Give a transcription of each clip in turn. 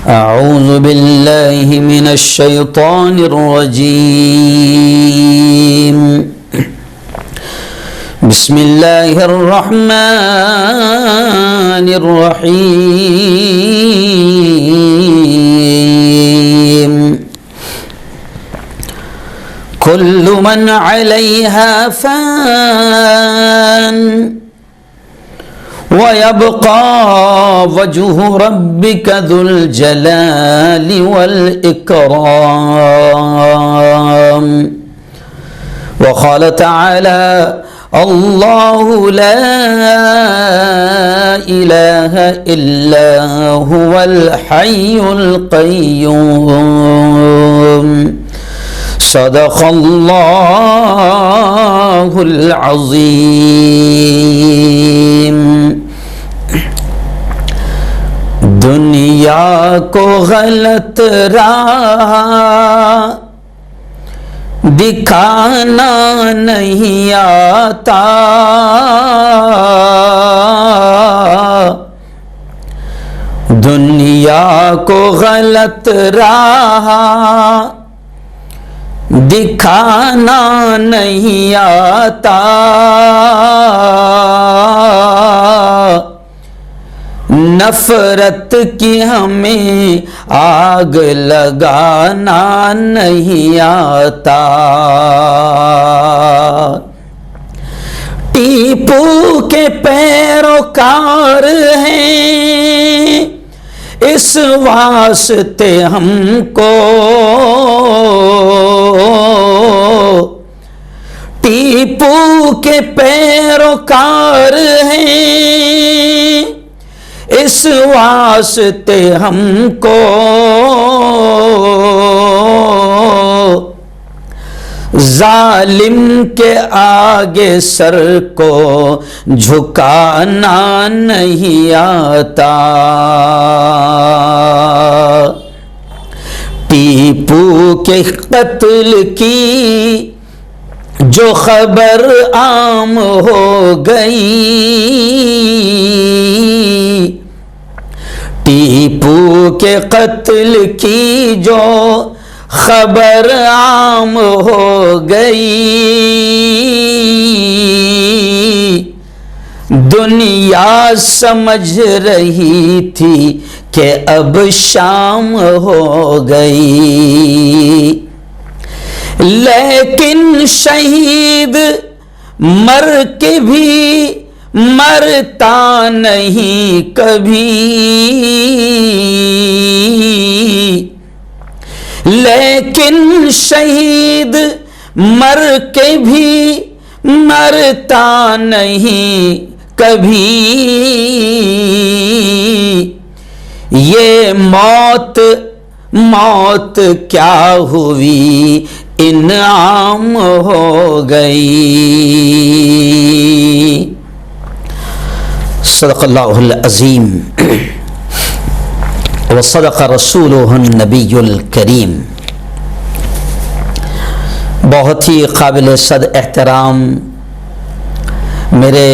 أعوذ بالله من الشيطان الرجيم. بسم الله الرحمن الرحيم. كل من عليها فان ويبقى وجه ربك ذو الجلال والإكرام. وقال تعالى: الله لا إله إلا هو الحي القيوم. صدق الله العظيم. دنیا کو غلط راہ دکھانا نہیں آتا، دنیا کو غلط راہ دکھانا نہیں آتا، نفرت کی ہمیں آگ لگانا نہیں آتا۔ ٹیپو کے پیروکار ہیں، اس واسطے ہم کو ٹیپو کے پیروکار ہیں، اس واسطے ہم کو ظالم کے آگے سر کو جھکانا نہیں آتا۔ ٹیپو کے قتل کی جو خبر عام ہو گئی، ٹیپو کے قتل کی جو خبر عام ہو گئی، دنیا سمجھ رہی تھی کہ اب شام ہو گئی، لیکن شہید مر کے بھی مرتا نہیں کبھی، لیکن شہید مر کے بھی مرتا نہیں کبھی، یہ موت کیا ہوئی انعام ہو گئی۔ صدق اللہ العظیم وصدق رسولہ النبی الکریم۔ بہت ہی قابل صد احترام میرے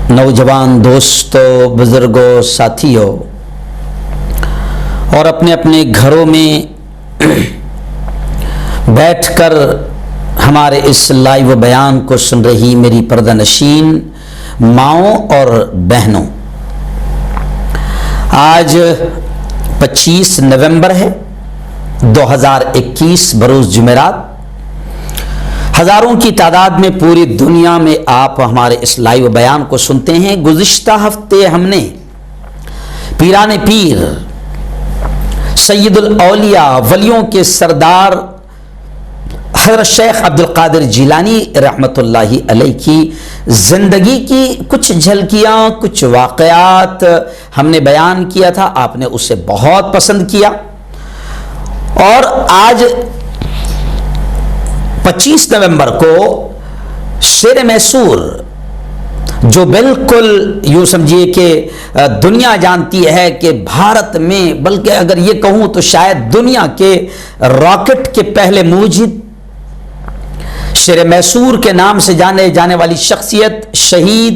نوجوان دوستوں، بزرگوں، ساتھیوں، اور اپنے اپنے گھروں میں بیٹھ کر ہمارے اس لائیو بیان کو سن رہی میری پردہ نشین ماؤں اور بہنوں، آج 25 نومبر ہے 2021 بروز جمعرات۔ ہزاروں کی تعداد میں پوری دنیا میں آپ ہمارے اس لائیو بیان کو سنتے ہیں۔ گزشتہ ہفتے ہم نے پیران پیر، سید الاولیاء، ولیوں کے سردار حضرت شیخ عبدالقادر جیلانی رحمۃ اللہ علیہ کی زندگی کی کچھ جھلکیاں، کچھ واقعات ہم نے بیان کیا تھا، آپ نے اسے بہت پسند کیا، اور آج 25 نومبر کو شیر میسور، جو بالکل یوں سمجھیے کہ دنیا جانتی ہے کہ بھارت میں، بلکہ اگر یہ کہوں تو شاید دنیا کے راکٹ کے پہلے موجد، شیر میسور کے نام سے جانے جانے والی شخصیت، شہید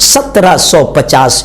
1750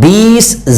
20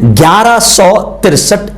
1163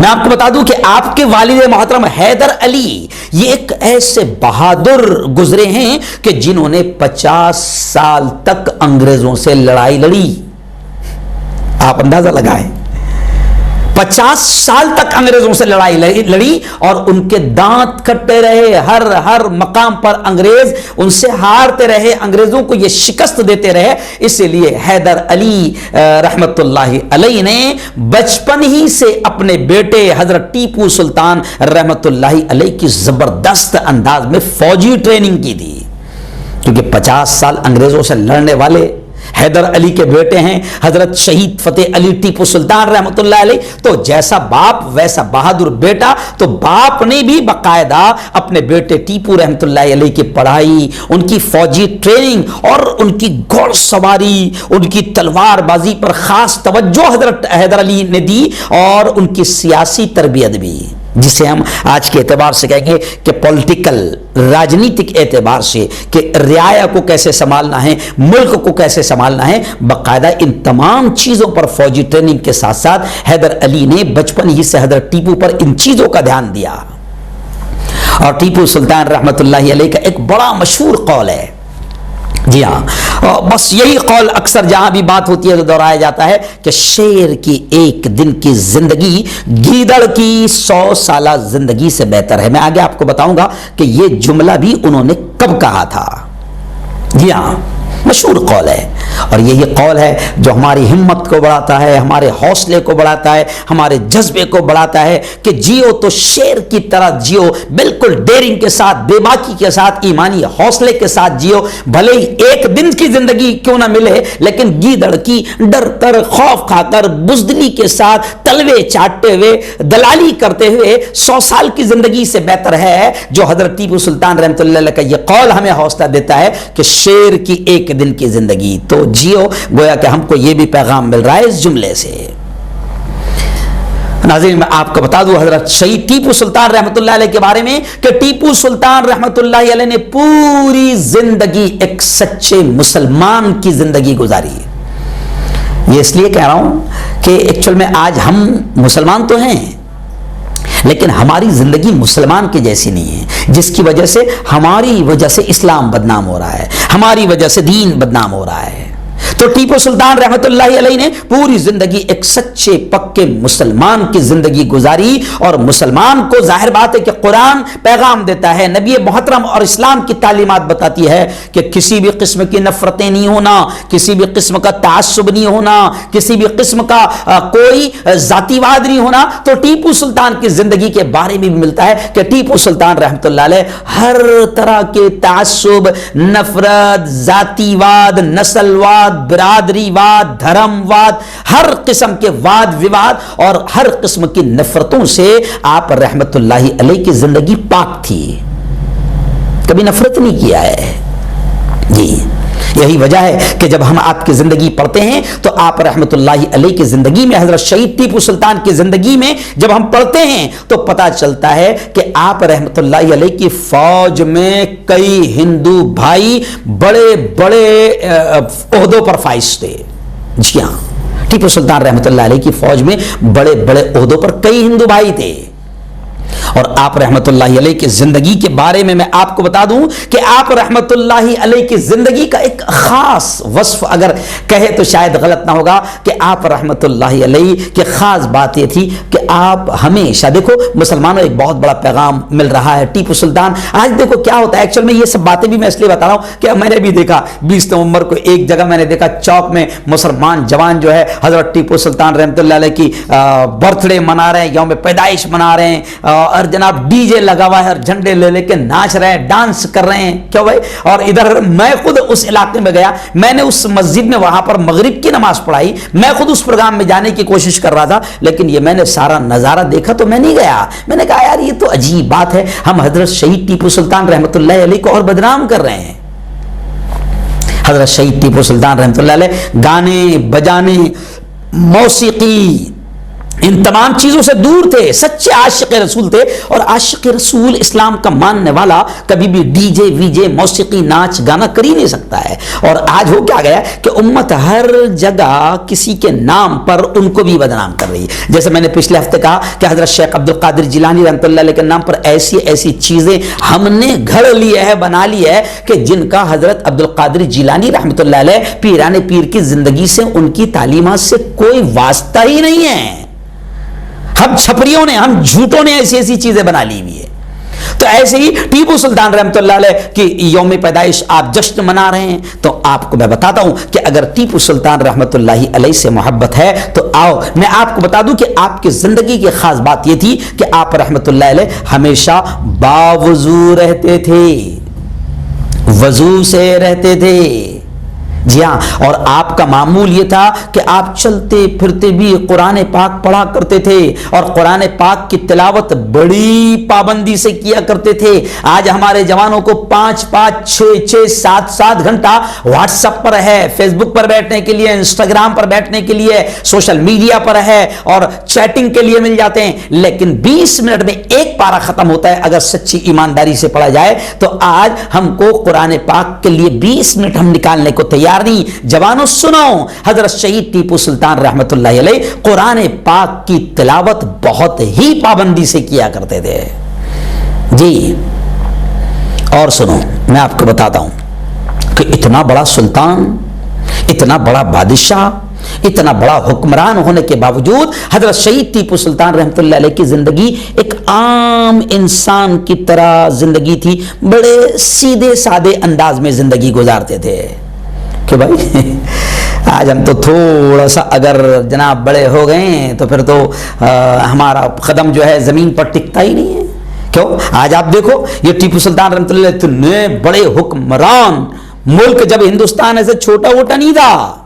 میں آپ کو بتا دوں کہ آپ کے والد محترم حیدر علی یہ ایک ایسے بہادر گزرے ہیں کہ جنہوں نے 50 سال تک انگریزوں سے لڑائی لڑی. آپ اندازہ لگائیں, 50 سال تک انگریزوں سے لڑائی لڑی اور ان کے دانت کٹتے رہے. ہر مقام پر انگریز ان سے ہارتے رہے, انگریزوں کو یہ شکست دیتے رہے. اسی لیے حیدر علی رحمت اللہ علیہ نے بچپن ہی سے اپنے بیٹے حضرت ٹیپو سلطان رحمت اللہ علیہ کی زبردست انداز میں فوجی ٹریننگ کی تھی, کیونکہ 50 سال انگریزوں سے لڑنے والے حیدر علی کے بیٹے ہیں حضرت شہید فتح علی ٹیپو سلطان رحمت اللہ علیہ. تو جیسا باپ ویسا بہادر بیٹا. تو باپ نے بھی باقاعدہ اپنے بیٹے ٹیپو رحمت اللہ علیہ کی پڑھائی, ان کی فوجی ٹریننگ اور ان کی گھوڑ سواری, ان کی تلوار بازی پر خاص توجہ حضرت حیدر علی نے دی, اور ان کی سیاسی تربیت بھی, جسے ہم آج کے اعتبار سے کہیں گے کہ پولیٹیکل راجنیتک اعتبار سے کہ رعایا کو کیسے سنبھالنا ہے, ملک کو کیسے سنبھالنا ہے. باقاعدہ ان تمام چیزوں پر فوجی ٹریننگ کے ساتھ ساتھ حیدر علی نے بچپن ہی سے حضرت ٹیپو پر ان چیزوں کا دھیان دیا. اور ٹیپو سلطان رحمت اللہ علیہ کا ایک بڑا مشہور قول ہے, جی ہاں, بس یہی قول اکثر جہاں بھی بات ہوتی ہے تو دہرایا جاتا ہے کہ شیر کی ایک دن کی زندگی گیدڑ کی 100 سالہ زندگی سے بہتر ہے. میں آگے آپ کو بتاؤں گا کہ یہ جملہ بھی انہوں نے کب کہا تھا. جی ہاں, مشہور قول ہے, اور یہی قول ہے جو ہماری ہمت کو بڑھاتا ہے, ہمارے حوصلے کو بڑھاتا ہے, ہمارے جذبے کو بڑھاتا ہے کہ جیو تو شیر کی طرح جیو, بالکل ڈیرنگ کے ساتھ, بے باکی کے ساتھ, ایمانی حوصلے کے ساتھ جیو. بھلے ہی ایک دن کی زندگی کیوں نہ ملے, لیکن گیدڑ کی ڈر کر, خوف کھا کر, بزدلی کے ساتھ, تلوے چاٹتے ہوئے, دلالی کرتے ہوئے 100 سال کی زندگی سے بہتر ہے. جو حضرت ٹیپو سلطان رحمۃ اللہ علیہ کا یہ قول ہمیں حوصلہ دیتا ہے کہ شیر کی ایک دن کی زندگی تو جیو. گویا کہ ہم کو یہ بھی پیغام مل رہا ہے اس جملے سے. ناظرین, میں آپ کو بتا دوں حضرت شہید ٹیپو سلطان رحمت اللہ علیہ کے بارے میں کہ ٹیپو سلطان رحمت اللہ علیہ نے پوری زندگی ایک سچے مسلمان کی زندگی گزاری. یہ اس لیے کہہ رہا ہوں کہ ایکچوئل میں آج ہم مسلمان تو ہیں, لیکن ہماری زندگی مسلمان کی جیسی نہیں ہے, جس کی وجہ سے ہماری وجہ سے اسلام بدنام ہو رہا ہے, ہماری وجہ سے دین بدنام ہو رہا ہے. تو ٹیپو سلطان رحمت اللہ علیہ نے پوری زندگی ایک سچے پکے مسلمان کی زندگی گزاری. اور مسلمان کو ظاہر بات ہے کہ قرآن پیغام دیتا ہے, نبی محترم اور اسلام کی تعلیمات بتاتی ہے کہ کسی بھی قسم کی نفرتیں نہیں ہونا, کسی بھی قسم کا تعصب نہیں ہونا, کسی بھی قسم کا کوئی ذاتی واد نہیں ہونا. تو ٹیپو سلطان کی زندگی کے بارے میں بھی ملتا ہے کہ ٹیپو سلطان رحمت اللہ علیہ ہر طرح کے تعصب, نفرت, ذاتی واد, نسل واد, برادری واد, دھرم واد, ہر قسم کے واد وواد اور ہر قسم کی نفرتوں سے آپ رحمت اللہ علیہ کی زندگی پاک تھی, کبھی نفرت نہیں کیا ہے. جی, یہی وجہ ہے کہ جب ہم آپ کی زندگی پڑھتے ہیں تو آپ رحمت اللہ علیہ کی زندگی میں, حضرت شہید ٹیپو سلطان کی زندگی میں جب ہم پڑھتے ہیں تو پتہ چلتا ہے کہ آپ رحمت اللہ علیہ کی فوج میں کئی ہندو بھائی بڑے بڑے عہدوں پر فائز تھے. جی ہاں, ٹیپو سلطان رحمت اللہ علیہ کی فوج میں بڑے بڑے عہدوں پر کئی ہندو بھائی تھے. اور آپ رحمت اللہ علیہ کی زندگی کے بارے میں آپ کو بتا دوں کہ آپ رحمت اللہ علیہ کی زندگی کا ایک خاص وصف اگر کہے تو شاید غلط نہ ہوگا کہ آپ رحمت اللہ علیہ کی خاص بات یہ تھی کہ آپ ہمیشہ, دیکھو مسلمانوں ایک بہت بڑا پیغام مل رہا ہے ٹیپو سلطان. آج دیکھو کیا ہوتا ہے, ایکچوئل میں یہ سب باتیں بھی میں اس لیے بتا رہا ہوں کہ میں نے بھی دیکھا 20 نومبر کو ایک جگہ میں نے دیکھا چوک میں مسلمان جوان جو ہے حضرت ٹیپو سلطان رحمت اللہ علیہ کی برتھ ڈے منا رہے ہیں, یوم پیدائش منا رہے ہیں, اور جناب ڈی جے لگا ہوا ہے اور جھنڈے لے لے کے ناچ رہے ہیں, ڈانس کر رہے ہیں. کیوں بھائی؟ اور ادھر میں خود اس علاقے میں گیا, میں نے اس مسجد میں وہاں پر مغرب کی نماز پڑھائی, میں خود اس پروگرام میں جانے کی کوشش کر رہا تھا, لیکن یہ میں نے سارا نظارہ دیکھا تو میں نہیں گیا. میں نے کہا یار یہ تو عجیب بات ہے, ہم حضرت شہید ٹیپو سلطان رحمت اللہ علیہ کو اور بدنام کر رہے ہیں. حضرت شہید ٹیپو سلطان رحمت اللہ علیہ گانے بجانے, موسیقی, ان تمام چیزوں سے دور تھے، سچے عاشق رسول تھے، اور عاشق رسول اسلام کا ماننے والا کبھی بھی ڈی جے وی جے موسیقی ناچ گانا کر ہی نہیں سکتا ہے۔ اور آج ہو کیا گیا کہ امت ہر جگہ کسی کے نام پر ان کو بھی بدنام کر رہی ہے۔ جیسے میں نے پچھلے ہفتے کہا کہ حضرت شیخ عبد القادر جیلانی رحمۃ اللہ علیہ کے نام پر ایسی ایسی چیزیں ہم نے گھڑ لی ہے، بنا لی ہے، کہ جن کا حضرت عبد القادر جیلانی رحمۃ اللہ علیہ پیران پیر کی زندگی سے، ان کی تعلیمات سے کوئی واسطہ ہی نہیں ہے۔ ہم چھپریوں نے، ہم جھوٹوں نے ایسی ایسی چیزیں بنا لی ہوئی ہے۔ تو ایسے ہی ٹیپو سلطان رحمۃ اللہ علیہ کی یوم پیدائش آپ جشن منا رہے ہیں، تو آپ کو میں بتاتا ہوں کہ اگر ٹیپو سلطان رحمۃ اللہ علیہ سے محبت ہے تو آؤ میں آپ کو بتا دوں کہ آپ کی زندگی کی خاص بات یہ تھی کہ آپ رحمۃ اللہ علیہ ہمیشہ باوضو رہتے تھے، وضو سے رہتے تھے۔ جی ہاں، اور آپ کا معمول یہ تھا کہ آپ چلتے پھرتے بھی قرآن پاک پڑھا کرتے تھے، اور قرآن پاک کی تلاوت بڑی پابندی سے کیا کرتے تھے۔ آج ہمارے جوانوں کو 5-5 گھنٹہ واٹس ایپ پر ہے، فیس بک پر بیٹھنے کے لیے، انسٹاگرام پر بیٹھنے کے لیے، سوشل میڈیا پر ہے، اور چیٹنگ کے لیے مل جاتے ہیں، لیکن 20 منٹ میں ایک پارہ ختم ہوتا ہے اگر سچی ایمانداری سے پڑھا جائے تو۔ آج ہم کو قرآن پاک کے لیے 20 منٹ ہم نکالنے کو تیار نہیں۔ جوانوں سنو، حضرت شہید ٹیپو سلطان رحمت اللہ علیہ قرآن پاک کی تلاوت بہت ہی پابندی سے کیا کرتے تھے۔ جی اور سنو، میں آپ کو بتاتا ہوں کہ اتنا بڑا سلطان، اتنا بڑا بادشاہ، اتنا بڑا حکمران ہونے کے باوجود حضرت شہید ٹیپو سلطان رحمت اللہ علیہ کی زندگی ایک عام انسان کی طرح زندگی تھی، بڑے سیدھے سادے انداز میں زندگی گزارتے تھے۔ کہ بھائی آج ہم تو تھوڑا سا اگر جناب بڑے ہو گئے تو پھر تو ہمارا قدم جو ہے زمین پر ٹکتا ہی نہیں ہے۔ کیوں؟ آج آپ دیکھو یہ ٹیپو سلطان رحمۃ اللہ اتنے بڑے حکمران، ملک جب ہندوستان ایسے چھوٹا ووٹا نہیں تھا،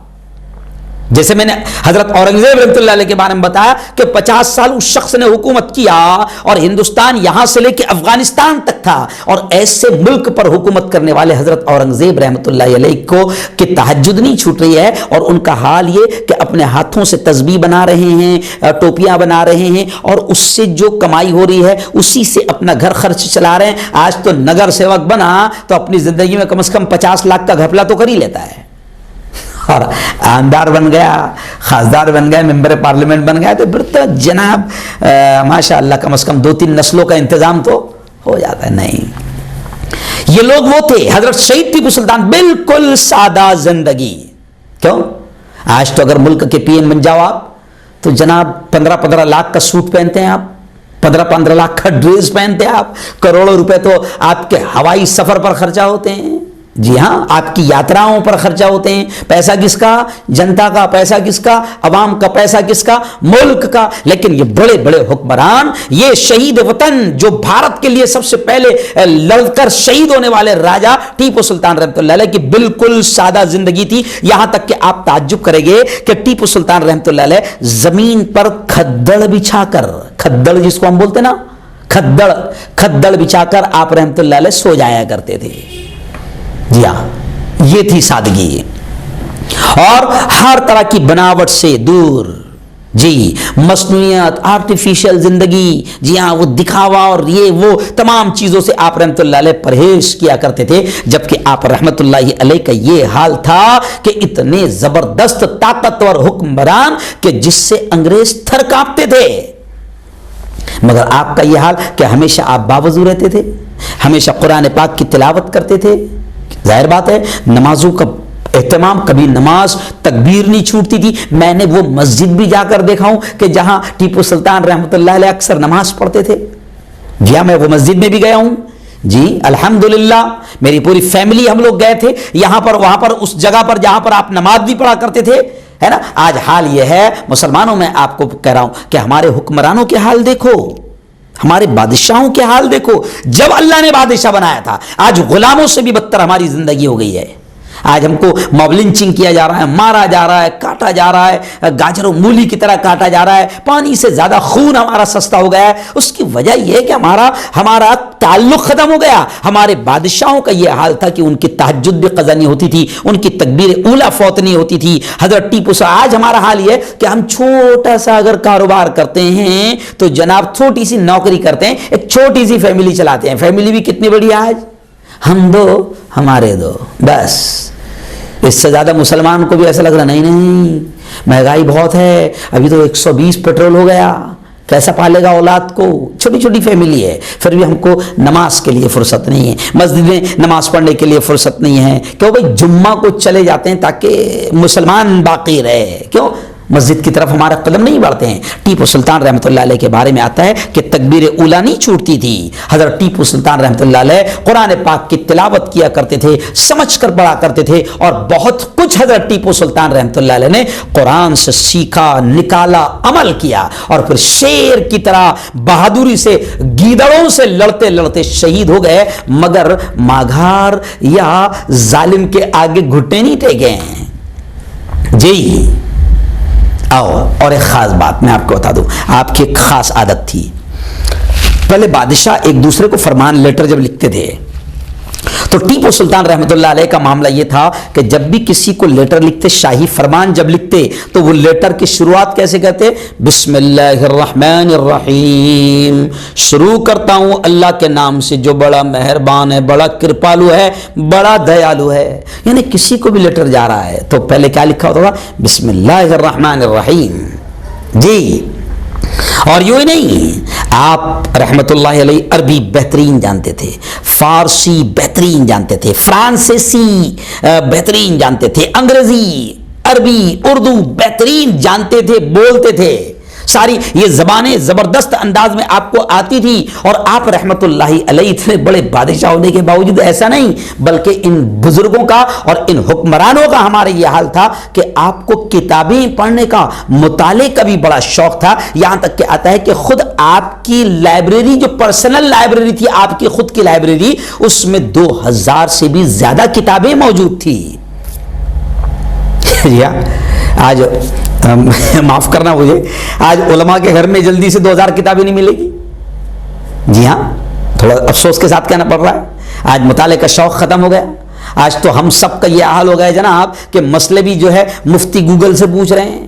جیسے میں نے حضرت اورنگزیب رحمۃ اللہ علیہ کے بارے میں بتایا کہ 50 سال اس شخص نے حکومت کیا، اور ہندوستان یہاں سے لے کے افغانستان تک تھا، اور ایسے ملک پر حکومت کرنے والے حضرت اورنگزیب رحمۃ اللہ علیہ کو کہ تہجد نہیں چھوٹ رہی ہے، اور ان کا حال یہ کہ اپنے ہاتھوں سے تسبیح بنا رہے ہیں، ٹوپیاں بنا رہے ہیں، اور اس سے جو کمائی ہو رہی ہے اسی سے اپنا گھر خرچ چلا رہے ہیں۔ آج تو نگر سیوک بنا تو اپنی زندگی میں کم از کم 50 لاکھ کا گھپلا تو کر ہی لیتا ہے، اور آمدار بن گیا، خاصدار بن گیا، ممبر پارلیمنٹ بن گیا، تو پھر تو جناب ماشاءاللہ کم از کم 2-3 نسلوں کا انتظام تو ہو جاتا ہے۔ نہیں، یہ لوگ وہ تھے، حضرت شہید ٹیپو سلطان بالکل سادہ زندگی۔ کیوں؟ آج تو اگر ملک کے پی ایم بن جاؤ آپ تو جناب 15-15 لاکھ کا سوٹ پہنتے ہیں آپ، 15-15 لاکھ کا ڈریس پہنتے ہیں آپ، کروڑوں روپے تو آپ کے ہوائی سفر پر خرچہ ہوتے ہیں۔ جی ہاں، آپ کی یاتراؤں پر خرچہ ہوتے ہیں۔ پیسہ کس کا؟ جنتا کا۔ پیسہ کس کا؟ عوام کا۔ پیسہ کس کا؟ ملک کا۔ لیکن یہ بڑے بڑے حکمران، یہ شہید وطن جو بھارت کے لیے سب سے پہلے لڑ کر شہید ہونے والے راجا ٹیپو سلطان رحمۃ اللہ علیہ کی بالکل سادہ زندگی تھی، یہاں تک کہ آپ تعجب کریں گے کہ ٹیپو سلطان رحمۃ اللہ علیہ زمین پر کھدڑ بچھا کر، کھدڑ جس کو ہم بولتے نا، کھدڑ بچھا کر آپ رحمۃ اللہ علیہ سو جایا کرتے تھے۔ جی ہاں، یہ تھی سادگی، اور ہر طرح کی بناوٹ سے دور۔ جی، مصنوعیت، آرٹیفیشل زندگی، جی ہاں، وہ دکھاوا اور یہ وہ تمام چیزوں سے آپ رحمت اللہ علیہ پرہیز کیا کرتے تھے، جبکہ آپ رحمت اللہ علیہ کا یہ حال تھا کہ اتنے زبردست طاقتور حکمران کہ جس سے انگریز تھر کانپتے تھے، مگر آپ کا یہ حال کہ ہمیشہ آپ باوضو رہتے تھے، ہمیشہ قرآن پاک کی تلاوت کرتے تھے۔ ظاہر بات ہے نمازوں کا اہتمام، کبھی نماز تکبیر نہیں چھوٹتی تھی۔ میں نے وہ مسجد بھی جا کر دیکھا ہوں کہ جہاں ٹیپو سلطان رحمۃ اللہ علیہ اکثر نماز پڑھتے تھے۔ جی ہاں، میں وہ مسجد میں بھی گیا ہوں، جی الحمدللہ، میری پوری فیملی ہم لوگ گئے تھے یہاں پر، وہاں پر اس جگہ پر جہاں پر آپ نماز بھی پڑھا کرتے تھے، ہے نا۔ آج حال یہ ہے مسلمانوں، میں آپ کو کہہ رہا ہوں کہ ہمارے حکمرانوں کے حال دیکھو، ہمارے بادشاہوں کے حال دیکھو۔ جب اللہ نے بادشاہ بنایا تھا، آج غلاموں سے بھی بدتر ہماری زندگی ہو گئی ہے۔ آج ہم کو ماب لنچنگ کیا جا رہا ہے، مارا جا رہا ہے، کاٹا جا رہا ہے، گاجر و مولی کی طرح کاٹا جا رہا ہے، پانی سے زیادہ خون ہمارا سستا ہو گیا ہے۔ اس کی وجہ یہ ہے کہ ہمارا تعلق ختم ہو گیا۔ ہمارے بادشاہوں کا یہ حال تھا کہ ان کی تہجد بھی قضا نہیں ہوتی تھی، ان کی تکبیر اولیٰ فوت نہیں ہوتی تھی۔ حضرت ٹیپو سے آج ہمارا حال یہ ہے کہ ہم چھوٹا سا اگر کاروبار کرتے ہیں تو جناب چھوٹی سی نوکری کرتے ہیں، ایک چھوٹی سی فیملی چلاتے ہیں۔ فیملی بھی کتنی بڑی ہے آج، ہم دو ہمارے دو، بس۔ اس سے زیادہ مسلمان کو بھی ایسا لگ رہا نہیں مہنگائی بہت ہے، ابھی تو 120 پیٹرول ہو گیا، کیسا پالے گا اولاد کو؟ چھوٹی چھوٹی فیملی ہے، پھر بھی ہم کو نماز کے لیے فرصت نہیں ہے، مسجد میں نماز پڑھنے کے لیے فرصت نہیں ہے۔ کیوں بھائی؟ جمعہ کو چلے جاتے ہیں تاکہ مسلمان باقی رہے، کیوں؟ مسجد کی طرف ہمارا قدم نہیں بڑھتے ہیں۔ ٹیپو سلطان رحمۃ اللہ علیہ کے بارے میں آتا ہے کہ تکبیر اولیٰ نہیں چھوٹتی تھی۔ حضرت ٹیپو سلطان رحمۃ اللہ علیہ قرآن پاک کی تلاوت کیا کرتے تھے، سمجھ کر پڑھا کرتے تھے، اور بہت کچھ حضرت ٹیپو سلطان رحمۃ اللہ علیہ نے قرآن سے سیکھا، نکالا، عمل کیا، اور پھر شیر کی طرح بہادری سے گیدڑوں سے لڑتے لڑتے شہید ہو گئے، مگر ماگھار یا ظالم کے آگے گھٹنے نہیں ٹیکے ہیں۔ جی آؤ، اور ایک خاص بات میں آپ کو بتا دوں، آپ کی ایک خاص عادت تھی۔ پہلے بادشاہ ایک دوسرے کو فرمان لیٹر جب لکھتے تھے تو ٹیپو سلطان رحمۃ اللہ علیہ کا معاملہ یہ تھا کہ جب بھی کسی کو لیٹر لکھتے، شاہی فرمان جب لکھتے، تو وہ لیٹر کی شروعات کیسے کرتے؟ بسم اللہ الرحمن الرحیم، شروع کرتا ہوں اللہ کے نام سے جو بڑا مہربان ہے، بڑا کرپالو ہے، بڑا دیالو ہے۔ یعنی کسی کو بھی لیٹر جا رہا ہے تو پہلے کیا لکھا ہوتا تھا؟ بسم اللہ الرحمن الرحیم۔ جی، اور یوں ہی نہیں، آپ رحمت اللہ علیہ عربی بہترین جانتے تھے، فارسی بہترین جانتے تھے، فرانسیسی بہترین جانتے تھے، انگریزی، عربی، اردو بہترین جانتے تھے، بولتے تھے۔ ساری یہ زبانیں زبردست انداز میں آپ کو آتی تھی، اور آپ رحمت اللہ علیہ اتنے بڑے بادشاہ ہونے کے باوجود ایسا نہیں، بلکہ ان بزرگوں کا اور ان حکمرانوں کا ہمارے یہ حال تھا کہ آپ کو کتابیں پڑھنے کا، مطالعے کا بھی بڑا شوق تھا۔ یہاں تک کہ آتا ہے کہ خود آپ کی لائبریری، جو پرسنل لائبریری تھی، آپ کی خود کی لائبریری، اس میں 2000 سے بھی زیادہ کتابیں موجود تھی۔ آج معاف کرنا مجھے، آج علماء کے گھر میں جلدی سے 2000 کتابیں نہیں ملے گی۔ جی ہاں، تھوڑا افسوس کے ساتھ کہنا پڑ رہا ہے، آج مطالعے کا شوق ختم ہو گیا۔ آج تو ہم سب کا یہ حال ہو گیا جناب کہ مسئلے بھی جو ہے مفتی گوگل سے پوچھ رہے ہیں۔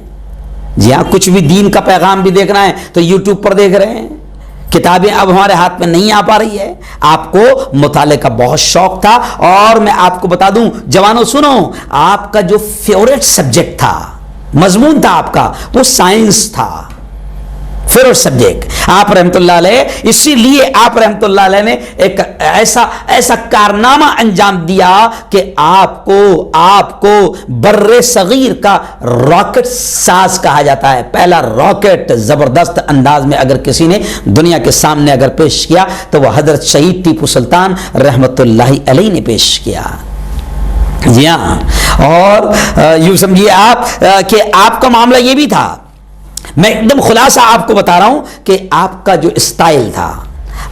جی ہاں، کچھ بھی دین کا پیغام بھی دیکھنا ہے تو یوٹیوب پر دیکھ رہے ہیں۔ کتابیں اب ہمارے ہاتھ میں نہیں آ پا رہی ہے۔ آپ کو مطالعے کا بہت شوق تھا، اور میں آپ کو بتا دوں جوانوں سنو، آپ کا جو فیورٹ سبجیکٹ تھا، مضمون تھا آپ کا، وہ سائنس تھا، فیورٹ سبجیکٹ۔ آپ رحمت اللہ علیہ، اسی لیے آپ رحمت اللہ علیہ نے ایک ایسا کارنامہ انجام دیا کہ آپ کو بر صغیر کا راکٹ ساز کہا جاتا ہے۔ پہلا راکٹ زبردست انداز میں اگر کسی نے دنیا کے سامنے اگر پیش کیا تو وہ حضرت شہید ٹیپو سلطان رحمت اللہ علیہ نے پیش کیا۔ جی ہاں، اور یوں سمجھیے آپ کہ آپ کا معاملہ یہ بھی تھا، میں ایک دم خلاصہ آپ کو بتا رہا ہوں کہ آپ کا جو اسٹائل تھا،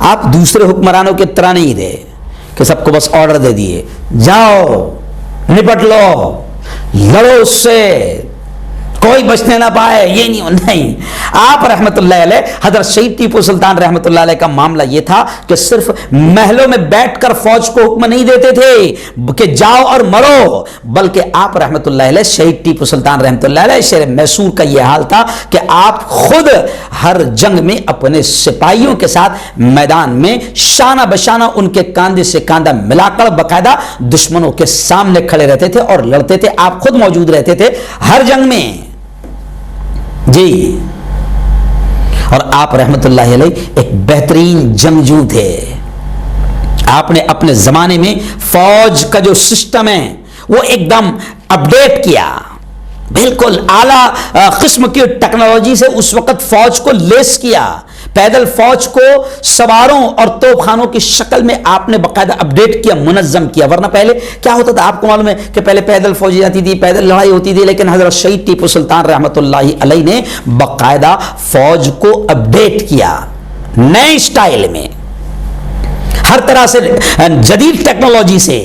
آپ دوسرے حکمرانوں کے طرح نہیں تھے کہ سب کو بس آرڈر دے دیے، جاؤ نپٹ لو، لڑو اس سے، کوئی بچنے نہ پائے، یہ نہیں۔ آپ رحمت اللہ علیہ، حضرت شہید ٹیپو سلطان رحمت اللہ علیہ کا معاملہ یہ تھا کہ صرف محلوں میں بیٹھ کر فوج کو حکم نہیں دیتے تھے کہ جاؤ اور مرو، بلکہ آپ رحمت اللہ علیہ، شہید ٹیپو سلطان رحمت اللہ علیہ شیر میسور کا یہ حال تھا کہ آپ خود ہر جنگ میں اپنے سپاہیوں کے ساتھ میدان میں شانہ بشانہ ان کے کاندھے سے کاندھا ملا کر باقاعدہ دشمنوں کے سامنے کھڑے رہتے تھے اور لڑتے تھے۔ آپ خود موجود رہتے تھے ہر جنگ میں۔ جی، اور آپ رحمت اللہ علیہ ایک بہترین جنگجو تھے۔ آپ نے اپنے زمانے میں فوج کا جو سسٹم ہے وہ ایک دم اپڈیٹ کیا، بالکل اعلیٰ قسم کی ٹیکنالوجی سے اس وقت فوج کو لیس کیا۔ پیدل فوج کو سواروں اور توپ خانوں کی شکل میں آپ نے باقاعدہ اپڈیٹ کیا، منظم کیا۔ ورنہ پہلے کیا ہوتا تھا آپ کو معلوم ہے کہ پہلے پیدل فوجی جاتی تھی، پیدل لڑائی ہوتی تھی، لیکن حضرت شہید ٹیپو سلطان رحمت اللہ علیہ نے باقاعدہ فوج کو اپڈیٹ کیا نئے اسٹائل میں، ہر طرح سے جدید ٹیکنالوجی سے۔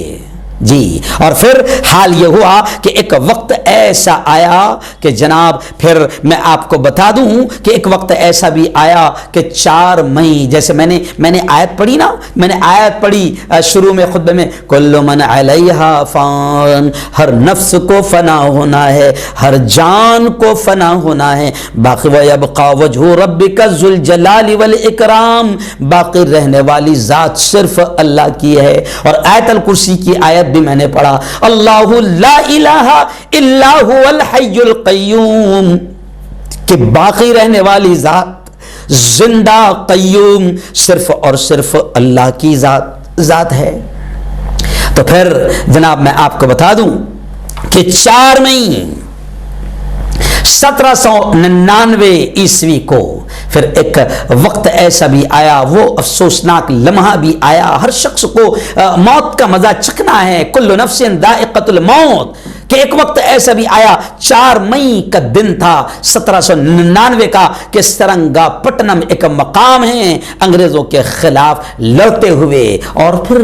جی، اور پھر حال یہ ہوا کہ ایک وقت ایسا آیا کہ جناب پھر میں آپ کو بتا دوں کہ ایک وقت ایسا بھی آیا کہ 4 مئی، جیسے میں نے آیت پڑھی نا، میں نے آیت پڑھی شروع میں خطبے میں، کل من علیہا فان، ہر نفس کو فنا ہونا ہے، ہر جان کو فنا ہونا ہے، باقی ویبقى وجہ ربک ذو الجلال والاکرام، باقی رہنے والی ذات صرف اللہ کی ہے۔ اور آیت الکرسی کی آیت بھی میں نے پڑھا، اللہ لا الہ الا هو الحی القیوم، کہ باقی رہنے والی ذات، زندہ قیوم صرف اور صرف اللہ کی ذات ہے۔ تو پھر جناب میں آپ کو بتا دوں کہ 4 مئی 1799 عیسوی کو پھر ایک وقت ایسا بھی آیا، وہ افسوسناک لمحہ بھی آیا، ہر شخص کو موت کا مزہ چکھنا ہے، کل نفس ذائقۃ الموت، کہ ایک وقت ایسا بھی آیا، 4 مئی کا دن تھا 1799 کا، کہ سرنگا پٹنم ایک مقام ہے انگریزوں کے خلاف لڑتے ہوئے، اور پھر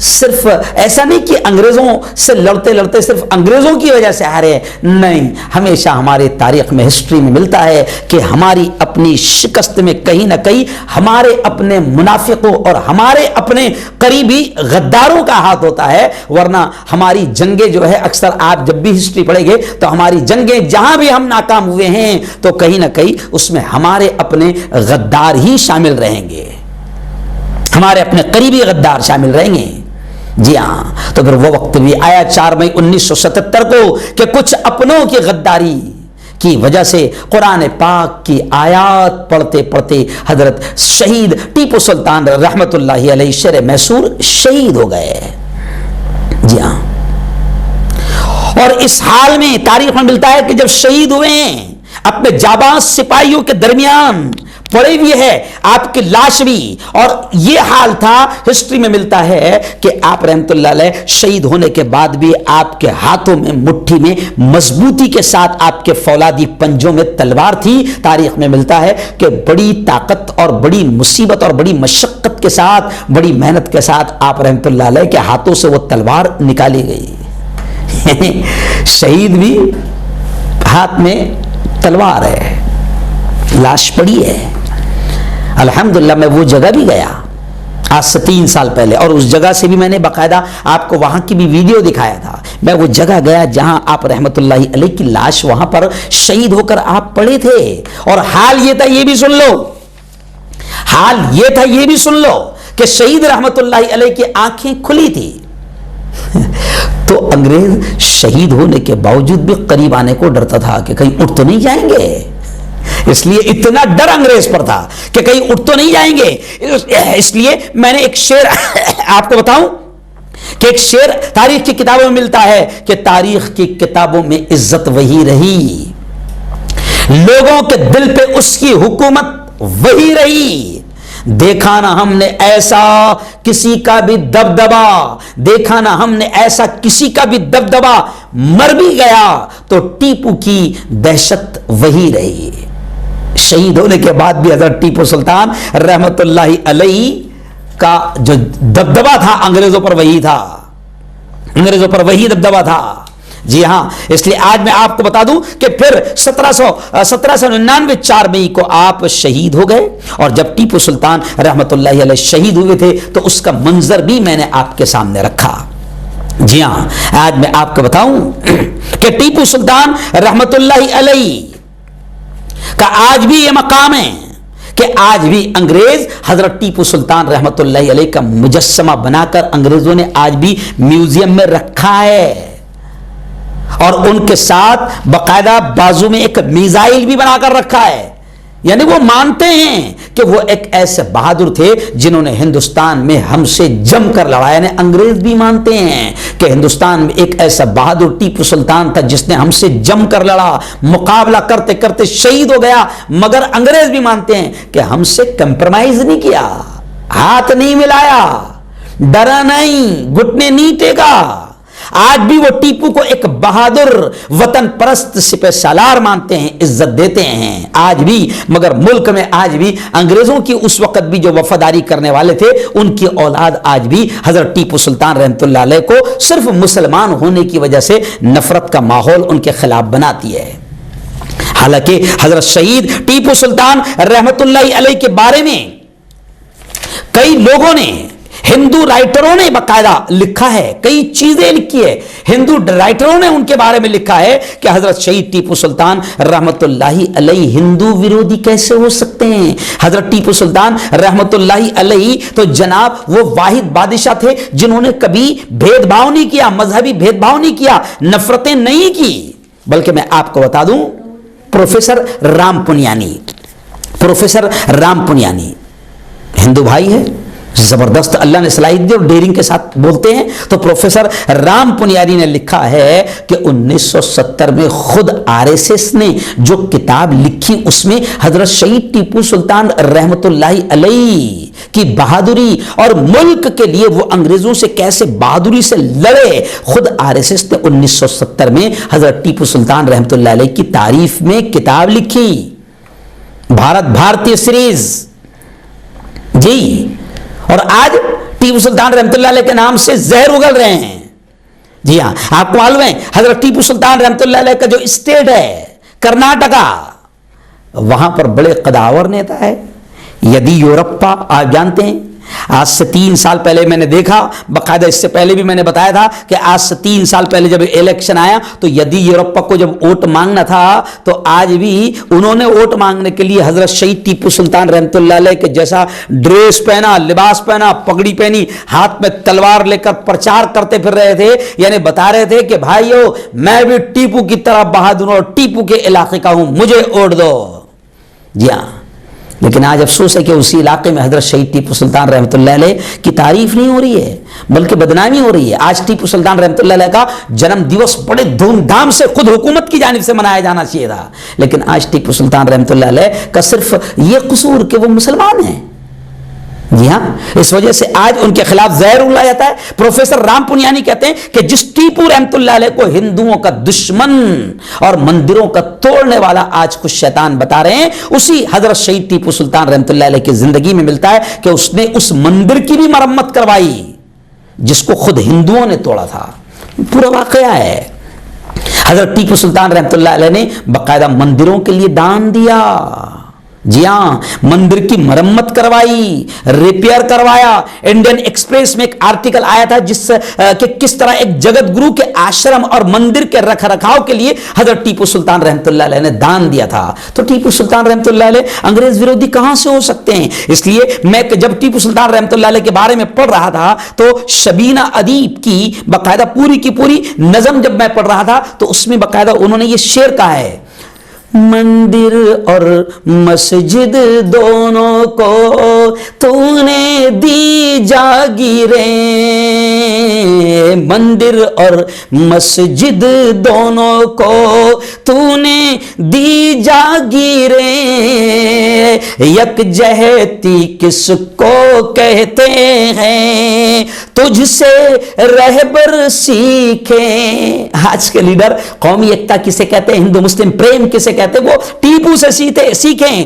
صرف ایسا نہیں کہ انگریزوں سے لڑتے لڑتے صرف انگریزوں کی وجہ سے ہارے، نہیں، ہمیشہ ہمارے تاریخ میں، ہسٹری میں ملتا ہے کہ ہماری اپنی شکست میں کہیں نہ کہیں ہمارے اپنے منافقوں اور ہمارے اپنے قریبی غداروں کا ہاتھ ہوتا ہے، ورنہ ہماری جنگیں جو ہے اکثر آپ جب بھی ہسٹری پڑھیں گے تو ہماری جنگیں جہاں بھی ہم ناکام ہوئے ہیں تو کہیں نہ کہیں اس میں ہمارے اپنے غدار ہی شامل رہیں گے، ہمارے اپنے قریبی غدار شامل رہیں گے۔ جی ہاں، تو پھر وہ وقت بھی آیا 4 مئی 1977 کو کہ کچھ اپنوں کی غداری کی وجہ سے قرآن پاک کی آیات پڑھتے پڑھتے حضرت شہید ٹیپو سلطان رحمت اللہ علیہ شرِ میسور شہید ہو گئے۔ جی ہاں، اور اس حال میں تاریخ میں ملتا ہے کہ جب شہید ہوئے ہیں اپنے جاباز سپاہیوں کے درمیان پڑے ہوئے ہے آپ کی لاش بھی، اور یہ حال تھا، ہسٹری میں ملتا ہے کہ آپ رحمت اللہ علیہ شہید ہونے کے بعد بھی آپ کے ہاتھوں میں، مٹھی میں مضبوطی کے ساتھ آپ کے فولادی پنجوں میں تلوار تھی۔ تاریخ میں ملتا ہے کہ بڑی طاقت اور بڑی مصیبت اور بڑی مشقت کے ساتھ، بڑی محنت کے ساتھ آپ رحمت اللہ علیہ کے ہاتھوں سے وہ تلوار نکالی گئی۔ شہید بھی ہاتھ میں تلوار ہے، لاش پڑی ہے۔ الحمدللہ میں وہ جگہ بھی گیا آج سے 3 سال پہلے، اور اس جگہ سے بھی میں نے باقاعدہ آپ کو وہاں کی بھی ویڈیو دکھایا تھا۔ میں وہ جگہ گیا جہاں آپ رحمت اللہ علیہ کی لاش وہاں پر شہید ہو کر آپ پڑے تھے، اور حال یہ تھا، یہ بھی سن لو، حال یہ تھا، یہ بھی سن لو کہ شہید رحمت اللہ علیہ کی آنکھیں کھلی تھی تو انگریز شہید ہونے کے باوجود بھی قریب آنے کو ڈرتا تھا کہ کہیں اٹھ تو نہیں جائیں گے، اس لیے اتنا ڈر انگریز پر تھا کہ کہیں اٹھ تو نہیں جائیں گے۔ اس لیے میں نے ایک شعر آپ کو بتاؤں کہ ایک شعر تاریخ کی کتابوں میں ملتا ہے کہ تاریخ کی کتابوں میں عزت وہی رہی، لوگوں کے دل پہ اس کی حکومت وہی رہی، دیکھا نہ ہم نے ایسا کسی کا بھی دبدبا، دیکھا نہ ہم نے ایسا کسی کا بھی دبدبا، مر بھی گیا تو ٹیپو کی دہشت وہی رہی۔ شہید ہونے کے بعد بھی حضرت ٹیپو سلطان رحمت اللہ علیہ کا جو دبدبا تھا انگریزوں پر وہی تھا، انگریزوں پر وہی دبدبا تھا۔ جی ہاں، اس لیے آج میں آپ کو بتا دوں کہ پھر 1799 4 مئی کو آپ شہید ہو گئے، اور جب ٹیپو سلطان رحمت اللہ علیہ شہید ہوئے تھے تو اس کا منظر بھی میں نے آپ کے سامنے رکھا۔ جی ہاں، آج میں آپ کو بتاؤں کہ ٹیپو سلطان رحمت اللہ علیہ کا آج بھی یہ مقام ہے کہ آج بھی انگریز حضرت ٹیپو سلطان رحمت اللہ علیہ کا مجسمہ بنا کر انگریزوں نے آج بھی میوزیم میں رکھا ہے، اور ان کے ساتھ باقاعدہ بازو میں ایک میزائل بھی بنا کر رکھا ہے، یعنی وہ مانتے ہیں کہ وہ ایک ایسے بہادر تھے جنہوں نے ہندوستان میں ہم سے جم کر لڑا، یعنی انگریز بھی مانتے ہیں کہ ہندوستان میں ایک ایسا بہادر ٹیپو سلطان تھا جس نے ہم سے جم کر لڑا، مقابلہ کرتے کرتے شہید ہو گیا، مگر انگریز بھی مانتے ہیں کہ ہم سے کمپرومائز نہیں کیا، ہاتھ نہیں ملایا، ڈرا نہیں، گھٹنے نہیں ٹیکا، آج بھی وہ ٹیپو کو ایک بہادر وطن پرست سپہ سالار مانتے ہیں، عزت دیتے ہیں آج بھی، مگر ملک میں آج بھی انگریزوں کی اس وقت بھی جو وفاداری کرنے والے تھے ان کی اولاد آج بھی حضرت ٹیپو سلطان رحمۃ اللہ علیہ کو صرف مسلمان ہونے کی وجہ سے نفرت کا ماحول ان کے خلاف بناتی ہے۔ حالانکہ حضرت شہید ٹیپو سلطان رحمۃ اللہ علیہ کے بارے میں کئی لوگوں نے، ہندو رائٹروں نے باقاعدہ لکھا ہے، کئی چیزیں لکھی ہے، ہندو رائٹروں نے ان کے بارے میں لکھا ہے کہ حضرت شہید ٹیپو سلطان رحمۃ اللہ علیہ ہندو ویرودھی کیسے ہو سکتے ہیں۔ حضرت ٹیپو سلطان رحمۃ اللہ علیہ تو جناب وہ واحد بادشاہ تھے جنہوں نے کبھی بھید بھاؤ نہیں کیا، مذہبی بھید بھاؤ نہیں کیا، نفرتیں نہیں کی، بلکہ میں آپ کو بتا دوں پروفیسر رام پنیانی ہندو بھائی ہے، زبردست اللہ نے صلاحیت دی اور ڈیرنگ کے ساتھ بولتے ہیں، تو پروفیسر رام پنیاری نے لکھا ہے کہ 1970 میں خود RSS نے جو کتاب لکھی اس میں حضرت شہید ٹیپو سلطان رحمۃ اللہ علیہ کی بہادری اور ملک کے لیے وہ انگریزوں سے کیسے بہادری سے لڑے، خود RSS نے 1970 میں حضرت ٹیپو سلطان رحمۃ اللہ علیہ کی تعریف میں کتاب لکھی، بھارتی سیریز جی۔ اور آج ٹیپو سلطان رحمۃ اللہ علیہ کے نام سے زہر اگل رہے ہیں۔ جی ہاں، آپ کو معلوم ہے حضرت ٹیپو سلطان رحمۃ اللہ علیہ کا جو اسٹیٹ ہے کرناٹکا، وہاں پر بڑے قداور نیتا ہے یدیورپا، آپ جانتے ہیں۔ آج سے 3 سال پہلے میں نے دیکھا، باقاعدہ اس سے پہلے بھی میں نے بتایا تھا کہ آج سے 3 سال پہلے جب الیکشن آیا تو یدیورپا کو جب ووٹ مانگنا تھا تو آج بھی انہوں نے ووٹ مانگنے کے لیے حضرت شہید ٹیپو سلطان رحمۃ اللہ علیہ کے جیسا ڈریس پہنا، لباس پہنا، پگڑی پہنی، ہاتھ میں تلوار لے کر پرچار کرتے پھر رہے تھے، یعنی بتا رہے تھے کہ بھائیو میں بھی ٹیپو کی طرح بہادر ہوں اور ٹیپو کے علاقے کا ہوں، مجھے ووٹ دو۔ جی ہاں، لیکن آج افسوس ہے کہ اسی علاقے میں حضرت شہید ٹیپو سلطان رحمۃ اللہ علیہ کی تعریف نہیں ہو رہی ہے بلکہ بدنامی ہو رہی ہے۔ آج ٹیپو سلطان رحمۃ اللہ علیہ کا جنم دیوس بڑے دھوم دھام سے خود حکومت کی جانب سے منایا جانا چاہیے تھا، لیکن آج ٹیپو سلطان رحمۃ اللہ علیہ کا صرف یہ قصور کہ وہ مسلمان ہیں۔ جی ہاں، اس وجہ سے آج ان کے خلاف زہر اگلا جاتا ہے۔ پروفیسر رام پنیانی کہتے ہیں کہ جس ٹیپو رحمۃ اللہ علیہ کو ہندوؤں کا دشمن اور مندروں کا توڑنے والا آج کچھ شیطان بتا رہے ہیں، اسی حضرت شہید ٹیپو سلطان رحمۃ اللہ علیہ کی زندگی میں ملتا ہے کہ اس نے اس مندر کی بھی مرمت کروائی جس کو خود ہندوؤں نے توڑا تھا۔ پورا واقعہ ہے۔ حضرت ٹیپو سلطان رحمۃ اللہ علیہ نے باقاعدہ مندروں کے لیے دان دیا، جی ہاں، مندر کی مرمت کروائی، ریپیئر کروایا۔ انڈین ایکسپریس میں ایک آرٹیکل آیا تھا جس کہ کس طرح ایک جگت گرو کے آشرم اور مندر کے رکھ رکھاؤ کے لیے حضرت ٹیپو سلطان رحمۃ اللہ علیہ نے دان دیا تھا۔ تو ٹیپو سلطان رحمۃ اللہ علیہ انگریز ویرودھی کہاں سے ہو سکتے ہیں؟ اس لیے میں جب ٹیپو سلطان رحمۃ اللہ علیہ کے بارے میں پڑھ رہا تھا تو شبینہ ادیب کی باقاعدہ پوری کی پوری نظم جب میں پڑھ رہا تھا تو اس میں باقاعدہ انہوں نے یہ شعر کہا ہے، مندر اور مسجد دونوں کو تو نے دی جاگیریں، مندر اور مسجد دونوں کو تو نے دی جاگیریں، یکجہتی کس کو کہتے ہیں تجھ سے رہبر سیکھیں۔ آج کے لیڈر قومی ایکتا کسے کہتے ہیں، ہندو مسلم پریم کسے کہتے ہیں، وہ ٹیپو سے سیکھیں۔